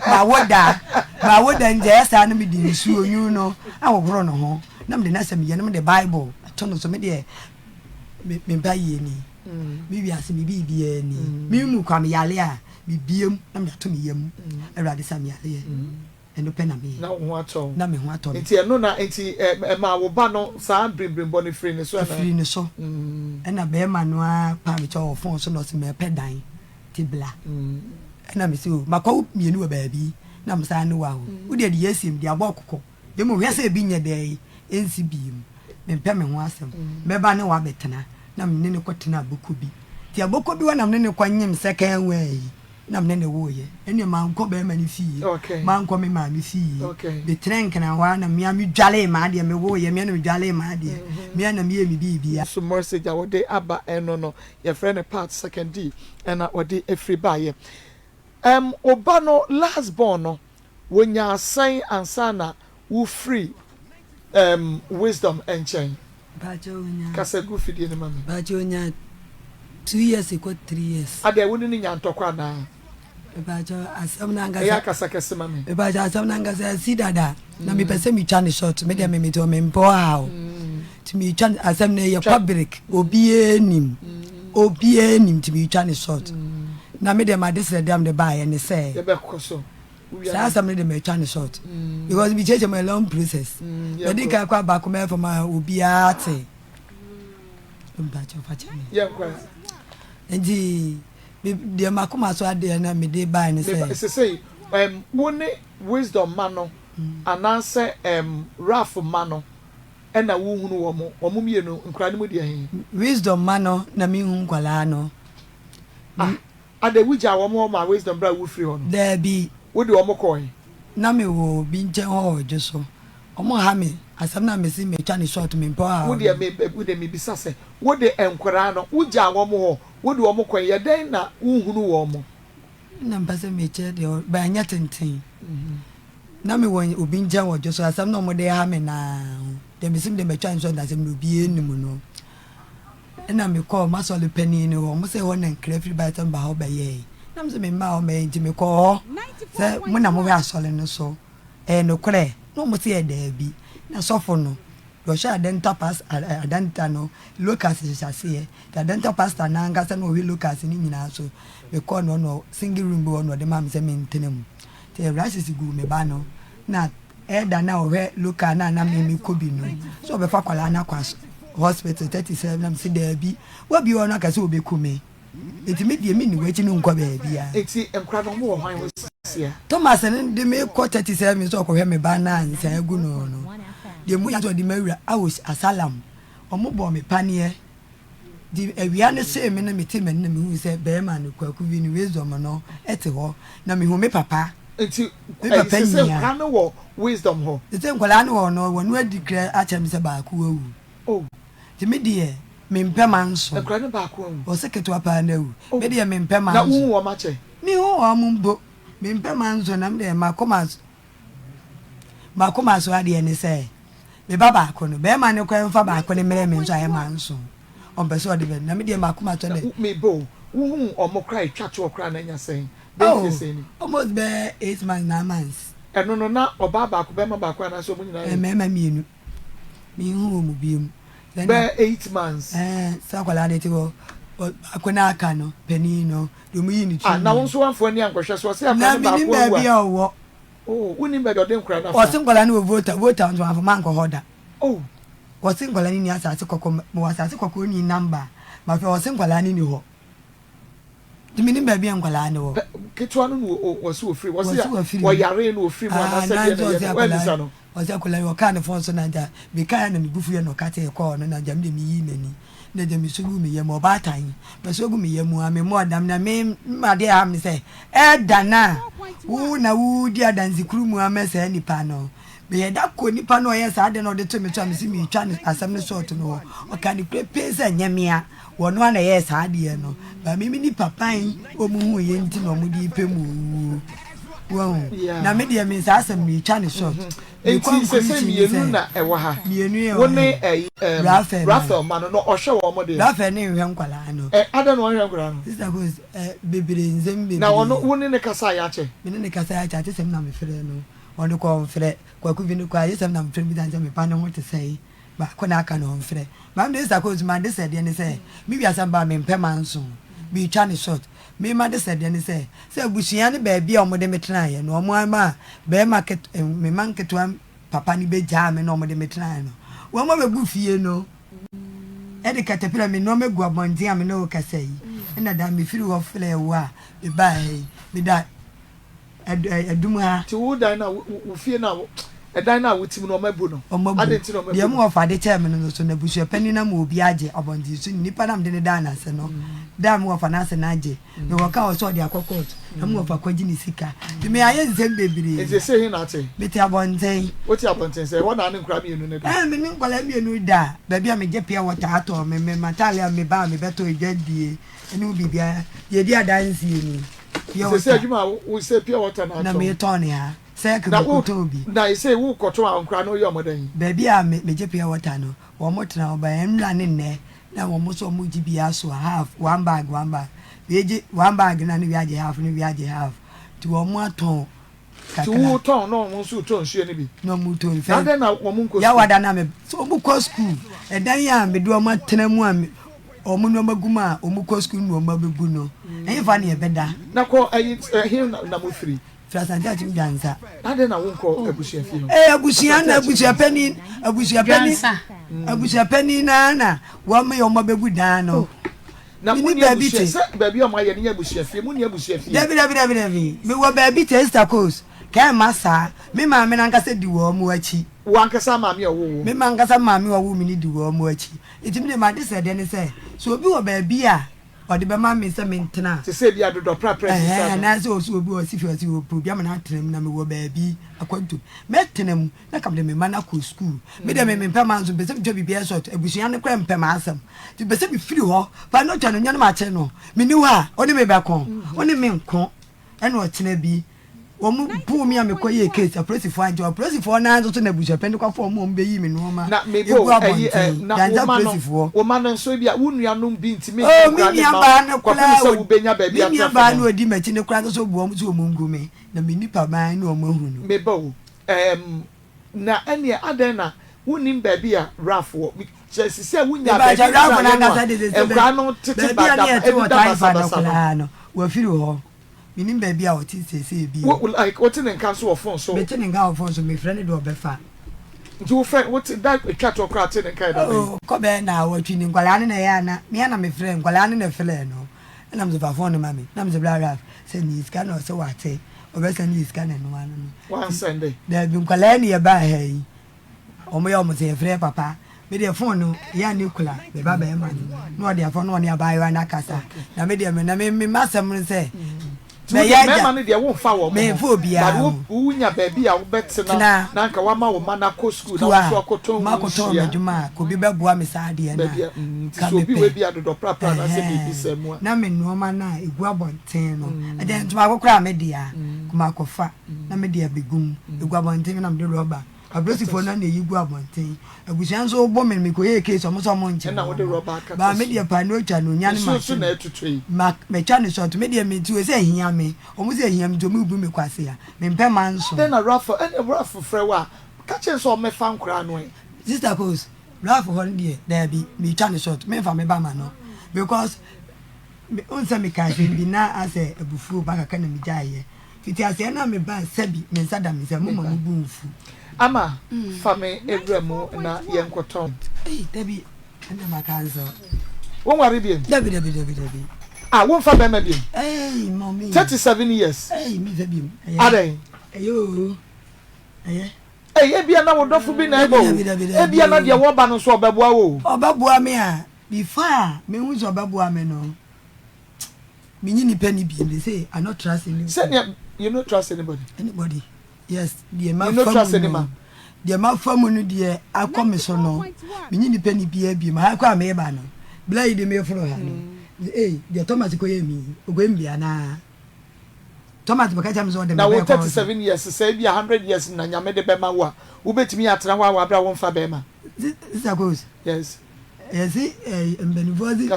ma woda nje esa na me di nsuo nyu no awogoro no ho na me de na sɛ me yɛ no me de bible ato no so me de me ba yie ni me wi ase me bi bia ni me mu kwa me yale a me biem na me ato me yam awurade sa me yale eno pɛ na me na ho atɔ na me ho atɔ nti eno na nti ma wo ba no saa brimbrimbo ne free ne so ana free ne so ɛna be ma no a pa me cho phone so no se me pɛ dan ti bla ɛna me se o makɔ mienu wa baabi na me sa ne wa ho wo de yesim de abɔ kokɔ de mo hwɛ sɛ bi nyɛ dɛ ensi biem me pɛ me ho asɛm me ba ne wa betena na me ne kɔtena aboko bi ti aboko bi wa na me ne kɔnyem second way na me ne wo ye ene ma nkɔ be ma ne fie ma nkɔ me ma me fie be trenk na wa na me ami dwale ma de me wo ye me na me dwale ma de me na me ye me bibia so message a wode aba eno no your friend part second D and wode every buy oba no last born no wonya asan ansana wo free wisdom and chain bajonya kasa go fidie ne mama bajonya 2 years ago 3 years ade woni ni nyantokwa na bajo asam na ngasa ya kasa kese mama bajo asam na ngasa si dada na me pese mi twa ne short me de me to me mpo how ti mi twa asam na ye public obi enim ti mi twa ne short na me de ma de sre dem de ba ye ne say ye be koso sa asam de me twa ne short because we change my long process e di ka kwa ba ko me for ma obi ate bajo fa chemi ye kwa nji de makoma so ade na me de ba ne say woni wisdom mano ananse raf mano ena wo hunu wo mo mienu nkra ne mu de hen wisdom mano na mi hu kwala no ade wija wo mo ma wisdom bra wo free ho no there be wo de wo mo koy na me wo bi nche ho jeso omo ha me asam na me si me twa ne short me mpo ha wo de me bisa se wo de enkra no wija wo mo ho wo de wo mo koy ye den na wo hunu wo mo na mbase me che de ba nya tenten na me wo obi nche ho jeso asam na mo de ha me na de me sim de me twa ne short asam no bi enim no na me call masole pani ni ho mo se ho na nkra free by time ba ho ba ye na me se me ma ho me nti me call se mo na mo we asole no so no kre no mo se e da bi na sofo no yo sha dental pass adanta no Lucas se the dental pastor na ngasa no we Lucas ni nyina so me call no single room bo no de ma me se me ntenem te rashes gu me ba no na da na o we Lucas na me kobi no so be fa kwala na kwaso hospital 37 na msi da bi wa bi wona ka se obekume enti me die me ni wachi no nkwa ba bia enti enkra no mo wo hwan wo sia Thomas ne de me ko 37 so ko hwe me ba na nsa egu no de mu ya so de mawura awos asalam omo bo me panie di awia ne se me na me te me na me hu se be ma no kwaku bi ni wisdom no ete ho na me hu me papa enti papa se enkra no wo wisdom ho ete nkwala no no wonu adigre acha me se ba ku awu oh ti me die mempɛ manso ekura ne ba ko wu o se keto apa na wu me de mempɛ na manso wu wo ma che mi ho o mumbo mempɛ manso na me de makoma so ade ne sɛ me baba ko no be ma ne kwan fa ba ko ne mere me nso aye manso on be so de be na me de makoma to de me bo wu omo kra twa to kra na nya sen be ke sen ni almost be 8 months 9 months eno no na oba ba ko be ma ba ko na so mo nyina me ma mienu mi hu mu bi mu be 8 months sa kwala de ti wo akona aka no pani no do mu yi ni chi na won so wanfo ani ankohwe so se na akwa ba mi ni ko ba bi wu owo woni be do den kra na o sin kwala ni voter on so man ko hoda oh o sin kwala ni asase kokko mo asase kokko ni number ma fe o sin kwala ni ho dimi ni ba bi kwala ni wo ketwa no wo so free wo se wo yare no free mo na se de we lisa no o se kwala wo kan fon so na ja bi kan na mi bufu ye no ka te ko no na ja mi de mi yi nani na de mi so gu mi ye mo ba tan be so gu mi ye mu ame mo dam na me ma de ha mi se dana wu na wu di adanzi kuru mu ame se nipa no be ye da ko nipa no ye sa de no de to mi si mi twa asem ne sort no o ka ni pepe se nyamia wo no na ye sa de no ba mi ni papan o mu hu ye nti no mu di pe mu wo na me de mi sa asem mi twa ne sort enti se mienu na ewa ha mienu woni Rafael man no o hwe wo mo de Rafael ne hwe nkwala no ada no hwe nkwala no sister goes bebere nzem bebere na ono woni ne kasa ya che me ne kasa ya che sem na me frɛ no ono ko frɛ kwa ku vini kwa yesem na me frɛ bi dan me pa ne ho te sei ba ko na aka no frɛ ma me sister goes man de se de ne se mi bia sam ba me mpɛ manso bi twa ne short me ma de se de ne se abusuan ne ba bia o mo de metena ye no o mo ama ba market me market wan papa ni be ja me no mo de metena no wo mo be bu fie no e de katapila me no me gu abonde am no kasa yi na da me firi wo fle wa be bai me da eduma ti wo dan na wo fie na dan na wo tim no mabu no adenti no mabu ye mo fa de che me no so na busu pani na mo obi age abonde so nipa na me de da na se no da mo fa na se na age me wo ka wo so de akokot na mo fa kwaji ni sika me aye nzem bebiri e se hin na te me ti abonde wo ti abonde se wo na ne nkra mienu ne da me ni nkwala mienu da ba bia me je pia water ato me matalia me ba me beto ejadie enu bibia ye di adansi ni se adwuma wo se pia water na na me ton ya se ka ko tobi na se wo koto ankra no yo modan ba bia me je pia water no wo motena oba enra ne ne na wo mo so mo gibia so half one bag we je one bag na ne we age half ne we age half ti wo mo aton tu wo ton no mo so ton hye ne bi no mo ton fe na na wo mo nko ya wada na me so mo ko school edan ya me do mo tena mu am o mo no maguma o mo ko school no mo begu no en fa ne beda na ko hin na mo free Frasanja tim dansa na na wo nko abusia fie abusia na abusia pani na wo me yo mo begu dan no na mo ni abusia se ba bi o ma ye ne abusia fie mo ni abusia fie David me wo ba bi testa course kai masa me ma me nanka se di wo mo achi wankasa ma me wo me mankasa ma me wo mi ni di wo mo achi itimi de ma de se de ne se so obi wo ba bi a odi be ma me se me ntena se bi adodo pra na se osu obi o sifi osi o pro bia me na tenem na me wo ba bi akwantu me tenem na kam de me ma na ko school me de me pɛ ma nso be se jo bibia sort abusua ne kwa mpɛ ma asam ti be se bi firi ho pa no twa no nya no ma che no me ni wa oni me ba kon oni me nko ɛna o tena bi wo mu pu mi amekoye case apresifo anje apresifo na nzo to na busha pende kwa fo mo mbe yi me no ma na me bo na wo ma no so bia wo nuanom bi ntimi mi aba na kula so wo benya ba bia mi aba na odi machi ne kula so bo so mo ngume na me nipa man na o mo hu no me bo na ene adan na wonim ba bia rafo chesi se wunya ba bia rafo na na sa de kwa no tete ba da no wo firi ho minim ba bia o ti sese bi like what in can so phone so me tin nga phone so me friend do obefa do friend what that chat or chat in kind of ko be na wo twini nkwala ne na ya na me na me friend nkwala ne na fele no na me fa phone ma me na me bla raf say ni scan no so wate obesa ni scan no anu one sunday da bi nkwala ne ya ba hai o mo ya mo se frɛ papa me de phone no ya ni kula be ba ma no de phone no ne aba ya na kasa na me de me na me masam ne se mema no de wo fa wo me fo bia but wo nya baby a wo betena na nka wa ma wo ma na ko school na so akoton ma koton adwuma ko bi beboa me sa de na ka so bi we bia do prapra na se bi samu na me no ma na egu abonten no ade ntuma akokra me dia kuma kofa na me dia begum egu abonten na me de roba abrosifo na yi gu abonten abusian so bo me ko ye case omo so mo nche na wo de roba aka ba me dia pa no twa no nya ne ma so na etutui me twa ne so to me dia me ti we say hia me omo say hia me to me bu me kwase ya me mpe man so then a rafa frewa ka chen so me fa nkra no sister cause rafa hon dia there be me twa ne so me fa me ba ma no because me onse me ka je bi na ase ebufu ba ka na me jaye fiti ase na me ba sabi me nsada me se mo mo bu mfu ama fame ebremu na yenkoton debi ene makanzo won ware biem debi won fa bema biem mommy 37 years mi fa biem aden ayo ebia na wodofo bi na ebo ebia na de wo ba no so obeboa wo obeboa me a before me hu so obeboa me no me nyini pani biem they say I not trust anyone you not trust anybody yes the ma famu no de akome so no me nyini pani bia bi ma akwa me ba no bla yi de me fro ha no the Thomas ko ye mi ogwembia na Thomas baka jam zo de na 37 years say be 100 years na nyame de bema wa wo betimi atena wa wa bra won fa bema this goes yes mbenivozi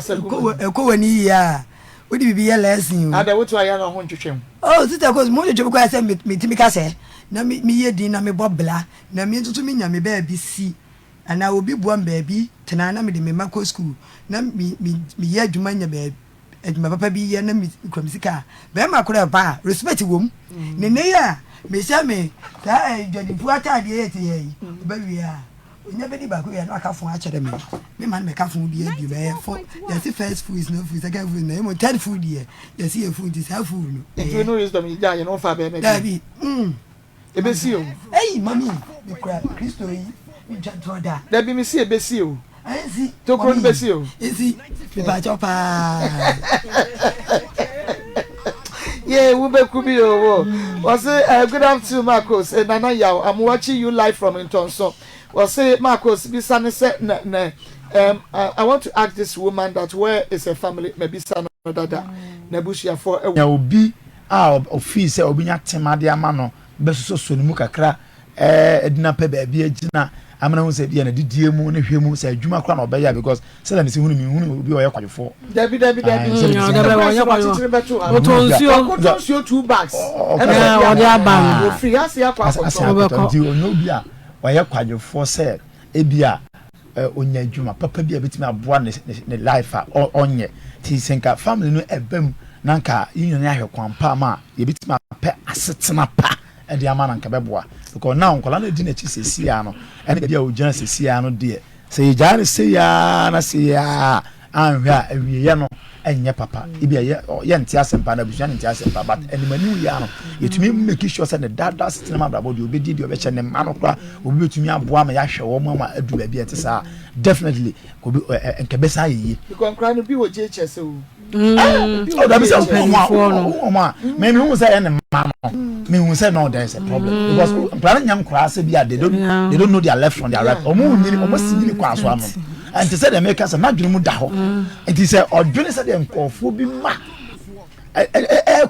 ko wani ya odi bibi ya lesson ada wotu aya na ho ntwetwem sister goes mo de ko say metimi ka say na mi ye din na me bobla na mi ntutu mi nyame ba bi si ana obi buam ba bi tena na me de me mako school na mi ye adwuma nya ba adwuma papa bi ye na mi kwamsika ba ma kora ba respect wom ne ne ya me sha me ta jodifu atade ye te ye ba wi a onya be di ba ko ye na aka fun a chere me man me ka fun bi e bi be for ya see first food is no food second food na mo third food ye ya see food is half food no you know wisdom ya you no fa be me Dabi ebesi o mami me kura Kristo yi mi jantro da Dabi me si ebesi o si to kro ebesi o esi me ba chopa yeah we be kubi o was good afternoon Marcos Nana Yaw I'm watching you live from Intonso was Marcos bi sane se na I want to ask this woman that where is her family maybe son dada na bushia for ya obi office obi nya temade ama no besoso so mu kakra edina pe ba bia gina amana hu se bia na didie mu na hwemu se adwuma kra na obeya because say na me se hunu obi oye kwadefo Dabi otonsuo 2 bags odi aban free asia kwa ko di obi a oye kwadefo se ebia onya adwuma papa bia betimi aboa ne life a onye ti senka family no ebam nanka yinyane ahwe kwampa ma ye betimi pe asetena pa e de ama nanka beboa because now nkola na di na chi sesia no ene bia ogina sesia no de se ye jare se ya na se ya anhwe a awiye no enye papa ibia ye ntia sempa na busuan ntia sempa but enimani ya no yetumi make sure say ne dada setena ma brabo de obedi de obeche ne ma no kra obi betumi aboa ma ya hwe wo ma adu ba bia tesa definitely ko bi enkebesa yi because nkra no bi wo je chese o that is me who say any man me who say no there is a problem because plan nyam class be they don't know their left from their right omo si ni kwa so ano and they say they make us na dwene mu da ho and they say odwene say dem kofo bi ma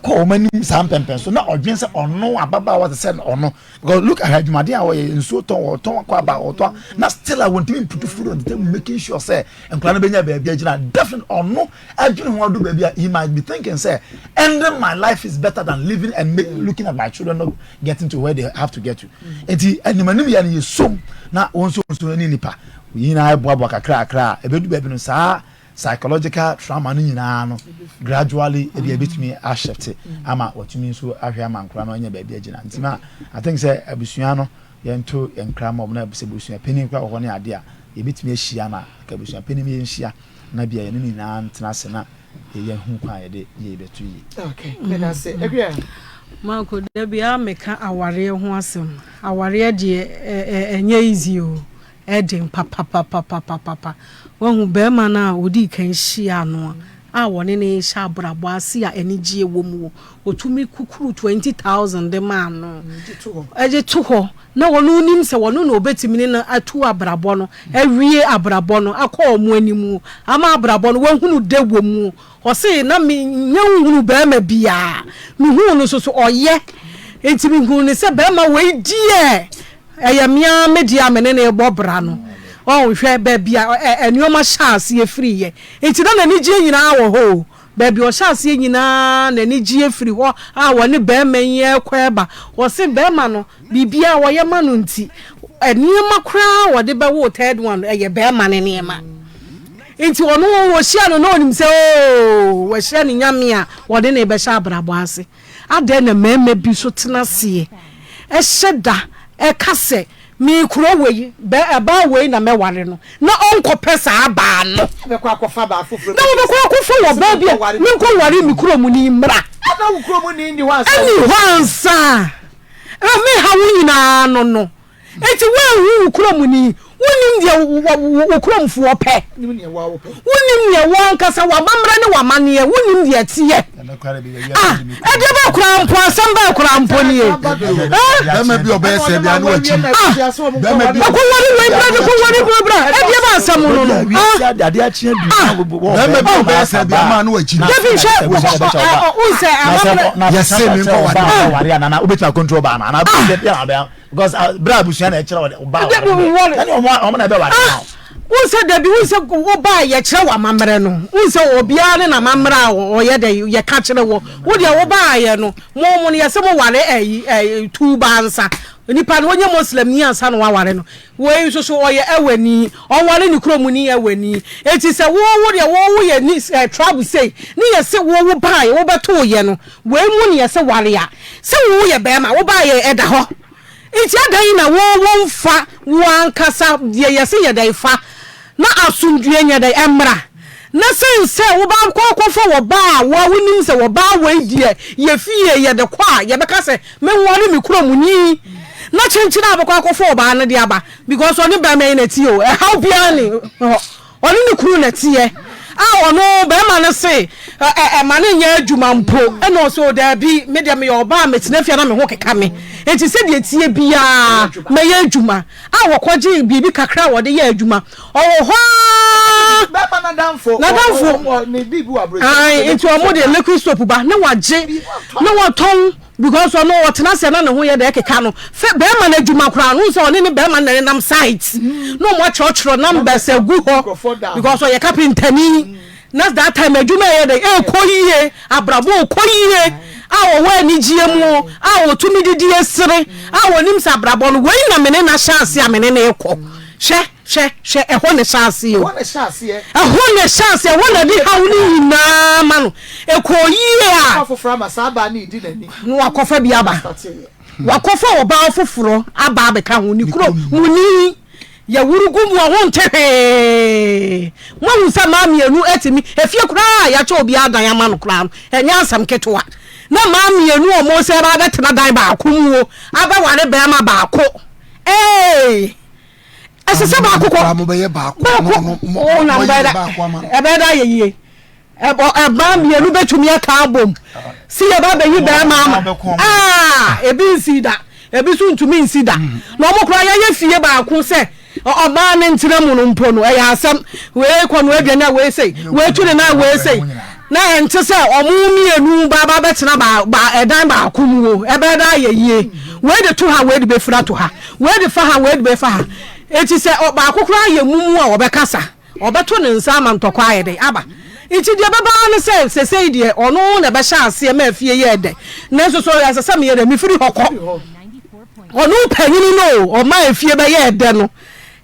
ko mani sam pempen so na odwene say ono ababa what say ono because look at adwumade a we nso ton kwa ba oto na still I want to put food on the table making sure say enkla na benya ba bia gina definitely ono adwene ho do ba bia he might be thinking say ending my life is better than living and looking at my children not getting to where they have to get to enti animanim ya ne som na wonso ni nipa yina eboabo kakra ebedu ba bi no saa psychological trauma no nyina no gradually e bia betumi a shift ama watumi so ahwe ama nkura no nya ba bia gina ntima I think say abusua no yento enkra ma obna abusua peni nkura ho ne ade a e betumi ahia na ka abusua peni mi nhia na bia ye ni na ntena se na ye hu kwa ye de ye betu yi okay me na say egria Marco Debia meka aware ho asem aware de enye easy o edin papa wahu be ma na odi kan hia no a wone ne sha brabo ase a enigye wo mu otumi kukuru 20,000 de man no eje to ho na wono nim se wono no obetimi na atu abrabo no awie abrabo no akọ omu animu ama abrabo no wanhunu de wo mu o se na me nyahunu ba ma bia me hunu so oye enti me hunu se ba ma we die eyamia media menene ebobra no oh hwe ba bia enioma chance ye free ye enti na na nigye nyina wo ho baby o chance ye nyina na nigye free ho a woni ba ma ye kweba wo se ba ma no bibia wo ye ma no nti enioma kra wo de ba wo third one ye ba ma ne niema enti wono wo hia no na onim se o wo hia ni nyame a wo de na be sha brabo ase ade na mema bi so tena se e hyeda e kase mi kuro we be aba we na meware no na onko pesa aba no be kwa akofa ba afoforo na wo be kwa akofa wo ba bia mi ko ware mi kuro mu ni mra na wo kuro mu ni ndi wansa ani wansa mi ha wo nyina no eti we hu kuro mu ni wonim dia wo kuro mfo ope wonim ne wa wo pe wonim ne won kasa wa mamra ne wa mane wonim dia tiye ade ba kura mpo asem ba kura mpo ni bema bi obese bia na wachi bema bi ko wori we bra ade ba asem no ade a chie du bema bi obese bia ma na wachi David she unse amamra yese mi ko wari na obetwa control ba na bia because bra busuan na ekira ba omo na be wari unse David unse wo ba ye kire wa mamre no unse obia ne na mamra o ye de ye ka kire wo de wo ba ye no mo ne yese mo ware tu bansa nipa no onye muslim ni ansa no ware no we so oye ewani on ware ni kuro mu ni ewani eti se wo de wo ye ni trouble say ni yese wo ba ye wo beto ye no we mu ni yese ware ya se wo ye be ma wo ba ye eda ho iti adan na wo mfa wan kasa ye yese ye dai fa na asundue nya dai emra na sense wo ba ko fa wo ba wo wonim se wo ba we die ye fie ye de kwa ye be kase me wore mi kuro mu ni na chenchina abakwa akofo oba na de aba because oni ba me na ti o how bia ni oni ni kuru na ti e a ono be ma na se ma na nya adwuma mpo e no so da bi me de me oba metinafia na me ho keka me enti se de tie bia me ya adwuma a wo kwaje bibi kakra wo de ya adwuma o ho be ma na danfo ni bibi wa bro ai enti o mo de liquid soap ba na waje na waton because no what na se na ne ho ye de keka no fe be ma na adwuma kra no so oni ne be ma na nam site no mo chochro number se gu ho because o ye carpenter ni na that time adwuma ye de koyiye abrabo koyiye a wo ani gie mu a wo tumi didi esere a wo nim sa abrabo no we na mene na chance a mene na ekọ she ehọ ne chance yo ehọ ne chance wo na di ha woni na ma no ekoyiye a afofra ma saba na idi nani no akofa bi aba wakofa oba afoforo aba abeka ho ni kuro muni ya wurugu mu ho ntehe mo nsa ma mienu etimi efie kura ya cha obi adan ya ma no kura enya asam ketwa na ma mienu o mo se ba betena dan ba akumu aba ware be ma ba ako asese ba akoko mo be ye ba ako na ba da ye eba mienu betumi aka abom si ya ba be yi be ma ebi nsida ebi so ntumi nsida na omo kura ya fie ba ako se o ma ne ntira mu no mpo no e ya asam we ko no aduane we sei we tuni na we sei na ente se o mu mienu ba betena ba edan ba akumu e be da ye we de to ha we de be fira to ha we de fa ha we de be fa ha eti se o ba akokora ye mumu a obekasa obeto ne nsa ma ntokwa ye de aba iti de baba ne se sei de ono na be sha ase ma afie ye de na so ya sesa me ye de mi firi hokọ ono panyini no o ma afie be ye de no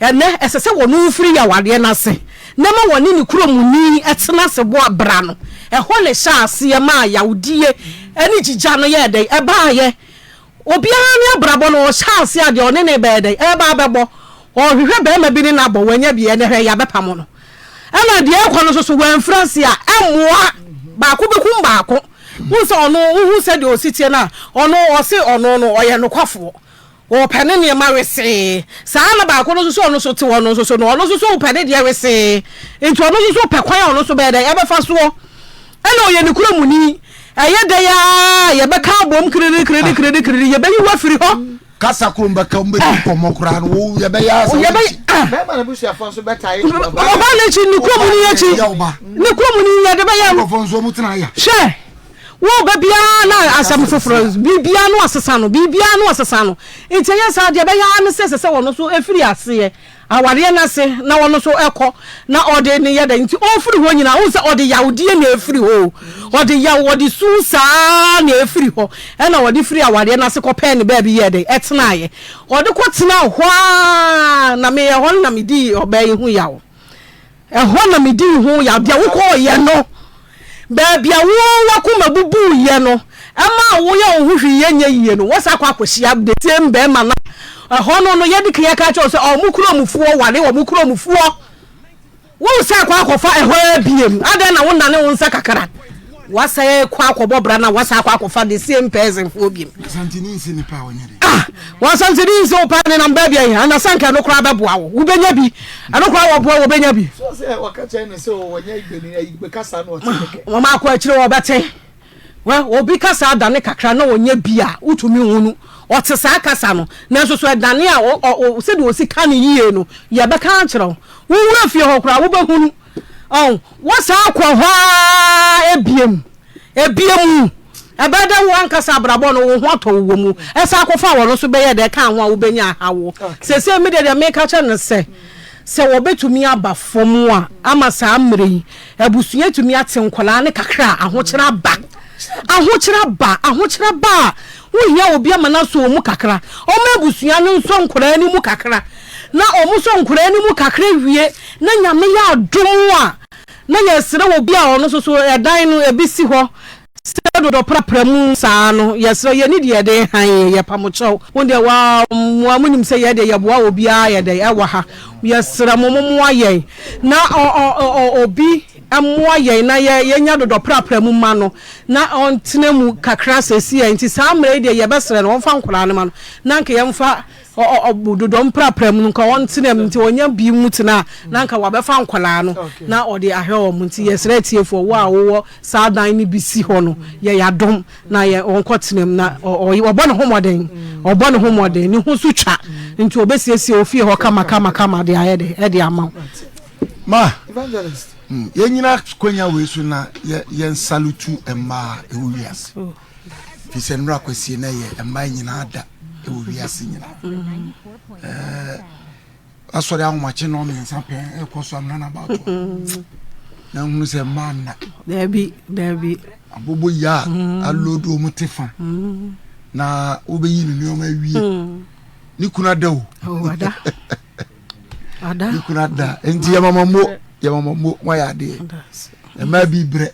ene esese wonu firi ya wade na se na ma woni ni kuro mu ni etena se bo abra no ho ne sha ase ma ya udie eni jija no ye de e ba ye obia ne abrabo no sha ase ade one ne be de e ba bebo o hwehwe be ma bi ni na bo wanya bi ene hwe ya bepa mo no ana de e no so wan France a emoa ba ko bekum ba ko wonse ono hu se de ositie na ono o se ono no o ye no kwafo o pene ne ma wese saa na ba ko no so ono so te ono so no ono so pene de wese enti ono so pe kwan ono so be de e be fa so ɛna ɔyɛ ne kuro mu ni ɛyɛ da ya yɛbɛka bom kredi yɛbɛyi wa firi hɔ kasa kuro mbɛka mbɛdi kɔmɔ kura no wo yɛbɛyɛ asa bɛma na busuafo nso bɛtae ɔba n'akyi ne kuro mu ni akyi ne kuro mu ni yɛde bɛyɛ nkɔfɔ nso mu tena ya hwɛ wo ba bia na asam foforo bibia no asesa no nti yɛ sa de bɛyɛ ne sɛ wɔno so efiri ase aware na se na wɔno so ɛkɔ na ɔde ne yɛ da nti ɔfiri hɔ nyina wo sɛ ɔde yawdie na efiri hɔ ɔde su saa na efiri hɔ ɛna ɔde firi aware na se kɔpɛ ne baabi yɛ de ɛtena ayɛ ɔde kɔtena hɔ na me hɔ na me di ɔbɛyi ho yawo ɛhɔ na me di ho yawo de wo kɔ yɛ no baabi a wo wakoma bubu yɛ no ɛma wo yɛ wo ho hwi yɛ nyɛ yie no wo sa kɔ akɔhyia de tem bɛ ma na ɛhɔ no yɛde kiyɛ ka kyerɛ sɛ ɔmo kuro mufuo wale ɔmo kuro mufuo wo sa kɔ akɔfa ɛhɔ abiem adan na wo nane wo nsa kakra wasa kɔ akɔbɔ bra na wasa kɔ akɔfa de same person fo biem santini nsi ne pa wonyere wasantini nsi wo pa ne namba bia yi ana sanka no kora bɛboa wo benya bi ano kora wo boa wo benya bi so sɛ wakakyɛ ne sɛ wɔnya igbeni igbe kasa no ɔteke mama akɔ akyire wo bɛte obi kasa adane kakra na wonya bi a utumi hunu ɔte saa kasa no nanso so adane a sɛ de osi ka ne yie no yɛ bɛka akyerɛ wo wura fie hɔ kora wo bɛhunu wasa akɔ hɔ ebiem ebeda wo ankasa abrabɔ no wo ho atɔ wo mu ɛsa akɔfa wo no so bɛyɛ de ka ho a wo benya ahawo sese me de me ka kyerɛ ne sɛ wo betumi aba fom a ama saa mmere yi abusua tumi ate nkola ne kakra ahokyera ba wo hia obi ama na so mu kakra o ma abusua no nso nkola ni mu kakra na o mu so nkola ni mu kakra wie na nyame ya adom a na yɛ sere wo bi a ɔno so ɛdan no ebisi hɔ sɛ do prapra mu saa no yɛ sere yɛ ni de de han yɛ pamokyɛw wo de wa mo amunim sɛ yɛ de yɛ boa obi a yɛ de ɛwɔ ha yɛ sere mo ayɛ na obi amoa yɛ na yɛ nya do prapra mu ma no na ɔntena mu kakra sɛsi yɛ nti saa mmerɛ de yɛ bɛsere no ɔmfa nkora no ma no na nka yɛmfa dodom prapra mu nka ɔntena mu nti ɔnya bi mu tena na nka wabɛfa nkora no na ɔde ahwɛ wɔ mu nti yɛsrɛ tiefo wo a wowɔ saa dan ne bi si hɔ no yɛ yadom na yɛ ɔnkɔtena mu na ɔbɔ ne ho mmɔden ne ho so twa nti obɛsiesie ofie hɔ kama de ayɛ de ɛde ama ma evangelist yenyina konya wesu na yen salutu emma ewo wiase fi se nra kwasie na ye emma nyina ada ewo wiase nyina asori ahomakye no me nsape ekoso amna na ba to na hunu se manna dabi abobo ya alodo mutefa na obeyi ni o ma wie ni kuna da o ada ni kuna da enti ya mamamo mo ya de e ma bi bre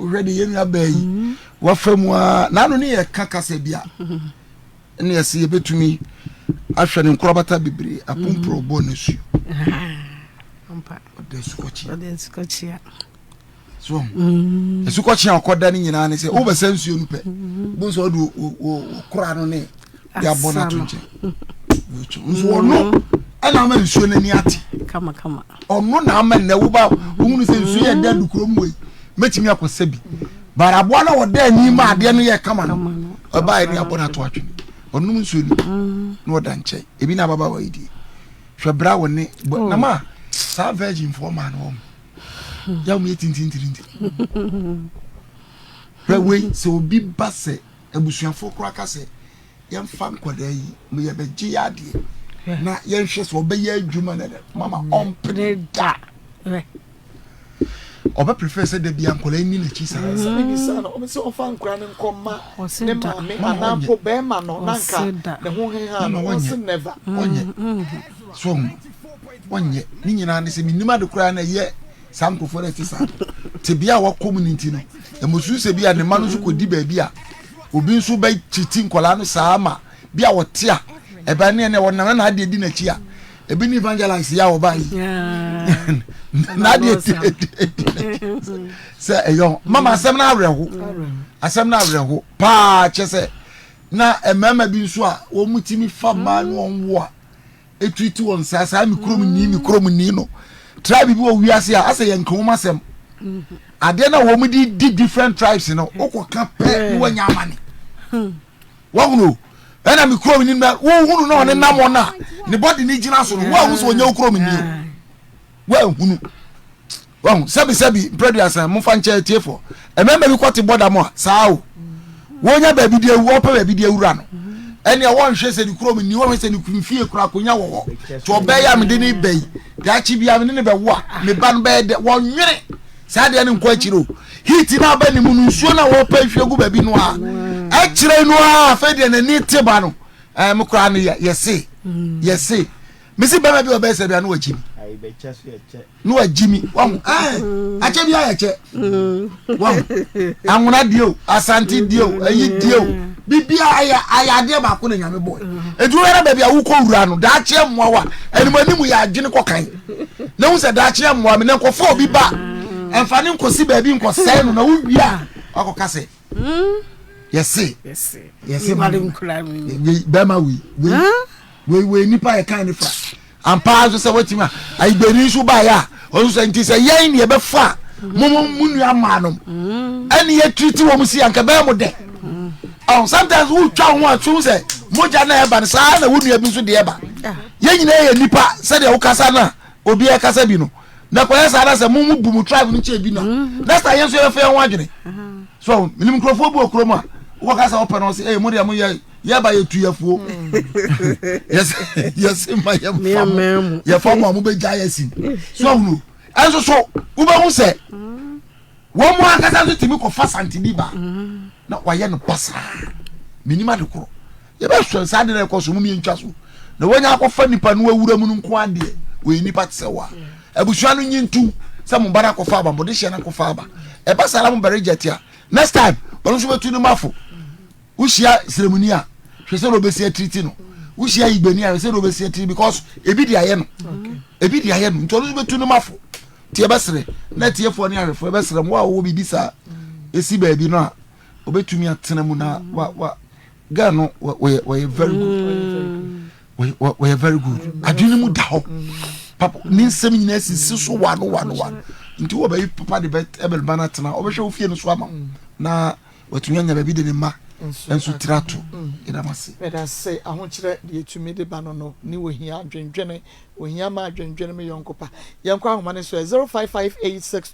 already yemi abayi wa famu a na no ne ye kakasa bia ne ye se betumi ahwe ne nkrobata bibre apompro bo na su ampa de sukochi so sukochi akoda ne nyina ne se wo besa nsuo no pe bo so do kura no ne ya bona tunche nso no ana ma nsuo na ni ate kama ono na ama na wo ba hunu se nsuo ye da dukuro mu metimi akosa bi barabo na wo da ni ma ade no ye kama no oba ni abona to atwe ono nsuo ni no wo da nche ebi na baba wa idi hwe bra wo ne na ma sa virgin for man wo ya mu yetintintirinti we se obi ba se abusuafo kro aka se yemfa nkwada yi me ye beji ya ade na yenhwe so obeye adwuma na mama ompeda oba prefer say de bia nkola ni na chi sa bisa no obi se ofa nkora ne nkoma ne maame anampo be ma no nanka ne ho heha no won never onye so onye ni nyina ne se minima de kura na ye sam kofo na tisa te bia wa community no emosu se bia ne ma no so kodi ba bia obi nso ba chiti nkola no saama bia wote a eba ne ne wona na ade di na chi a ebi ni evangelize ya wo bai na ade se eyo mama asem na areho pa chese na emema bi nso a wo mutimi fa ma no onwo a etwiti won sasa mi krom ni no tribe bi wo wiase a ase ye nkom asem ade na wo mu di different tribes no okoka pe no wanya amane wahunu ena mi kuro ni na wo hunu na one nam ona ne body ni gina so no wo hu so wonya kuro mi ni wo hunu wo sabi preduas mo fa nche tiefo ememba bi kwoti border mo saa o wonya ba bi de wo pa ba bi de wura no ene won hwe se ni kuro mi ni wo se ni kuru fie kura konya wo to obeya me de ni bai da chi bia me ne be wo me ba no be de wo nwere saa de ne nko achiro hit na ba ni mu nsuo na wo pa hwe gu ba bi no a achire no a fa de ne ni teba no me kura no yesi mesi ba bi obe se bia no wachi ai be cha so ye che no wajimi won ache bia ye che won anwona dio asante dio ayi dio bibia aya de ba ko na nyame boy edu era ba bia wo ko wura no da che mmoa wa animanimu ya agene kokan na hu se da che mmoa me ne ko fo bi ba emfane nkosi ba bi nkosai no na wo bia akoka se yes mari nkula mi ba ma we nipa ye kan ni fra ampa so se watima ai gberi so ba ya o so nti se yen ne be fa munu amanom ani ye treat wo musi anka ba mo de sometimes we twa ho atu se moja na eba sa na wo nua bi so de eba ye nyina ye nipa se de wo kasa na obi e kasa bi no na kwa yesa na se mu bu mu tribe no che bi no next time yenso ye fa ho adwene so minim mikrofo bu okro ma wo kasa open no se mo de mo ye ba ye tuyafuo yes ma ye fam mo be ja yesin so no enso so wo ba hu se wo mo akasa so timi ko fa santini ba na wa ye no pasa minima de kro ye ba so sa de na ko so mu mi ntwa so na wonya akọfa nipa no awura mu nko ade we nipa tsewa abusua no nyintu se mo bara akọfa ba mo de hye na akọfa aba e ba sala mo bare jetia next time bono so betu no mafo ushia ceremony a hwe se no be se treat no ushia igbeni a se no be se treat because ebi di aye no ebi di aye no nto no betu no mafo tie besere na tie fo ni arefo besere mo a wo bi bisa esi ba bi no a obetumi atena mu na wa Gano we very good. We are very good. Adwene mu da ho. Papa ni nsem nyina sisi so one. Nti wo ba yi papa de bet ebel bana tena. Obehwe wo fie no so ama. Na watumi anya ba bi de ne ma. Enso trato. Ida mase. Beda say ahonkyere de etumi de ba no ni wo hia adwendwene. Wo hia ma adwendwene me yonkopa. Yenkwa ahoma ne so 055862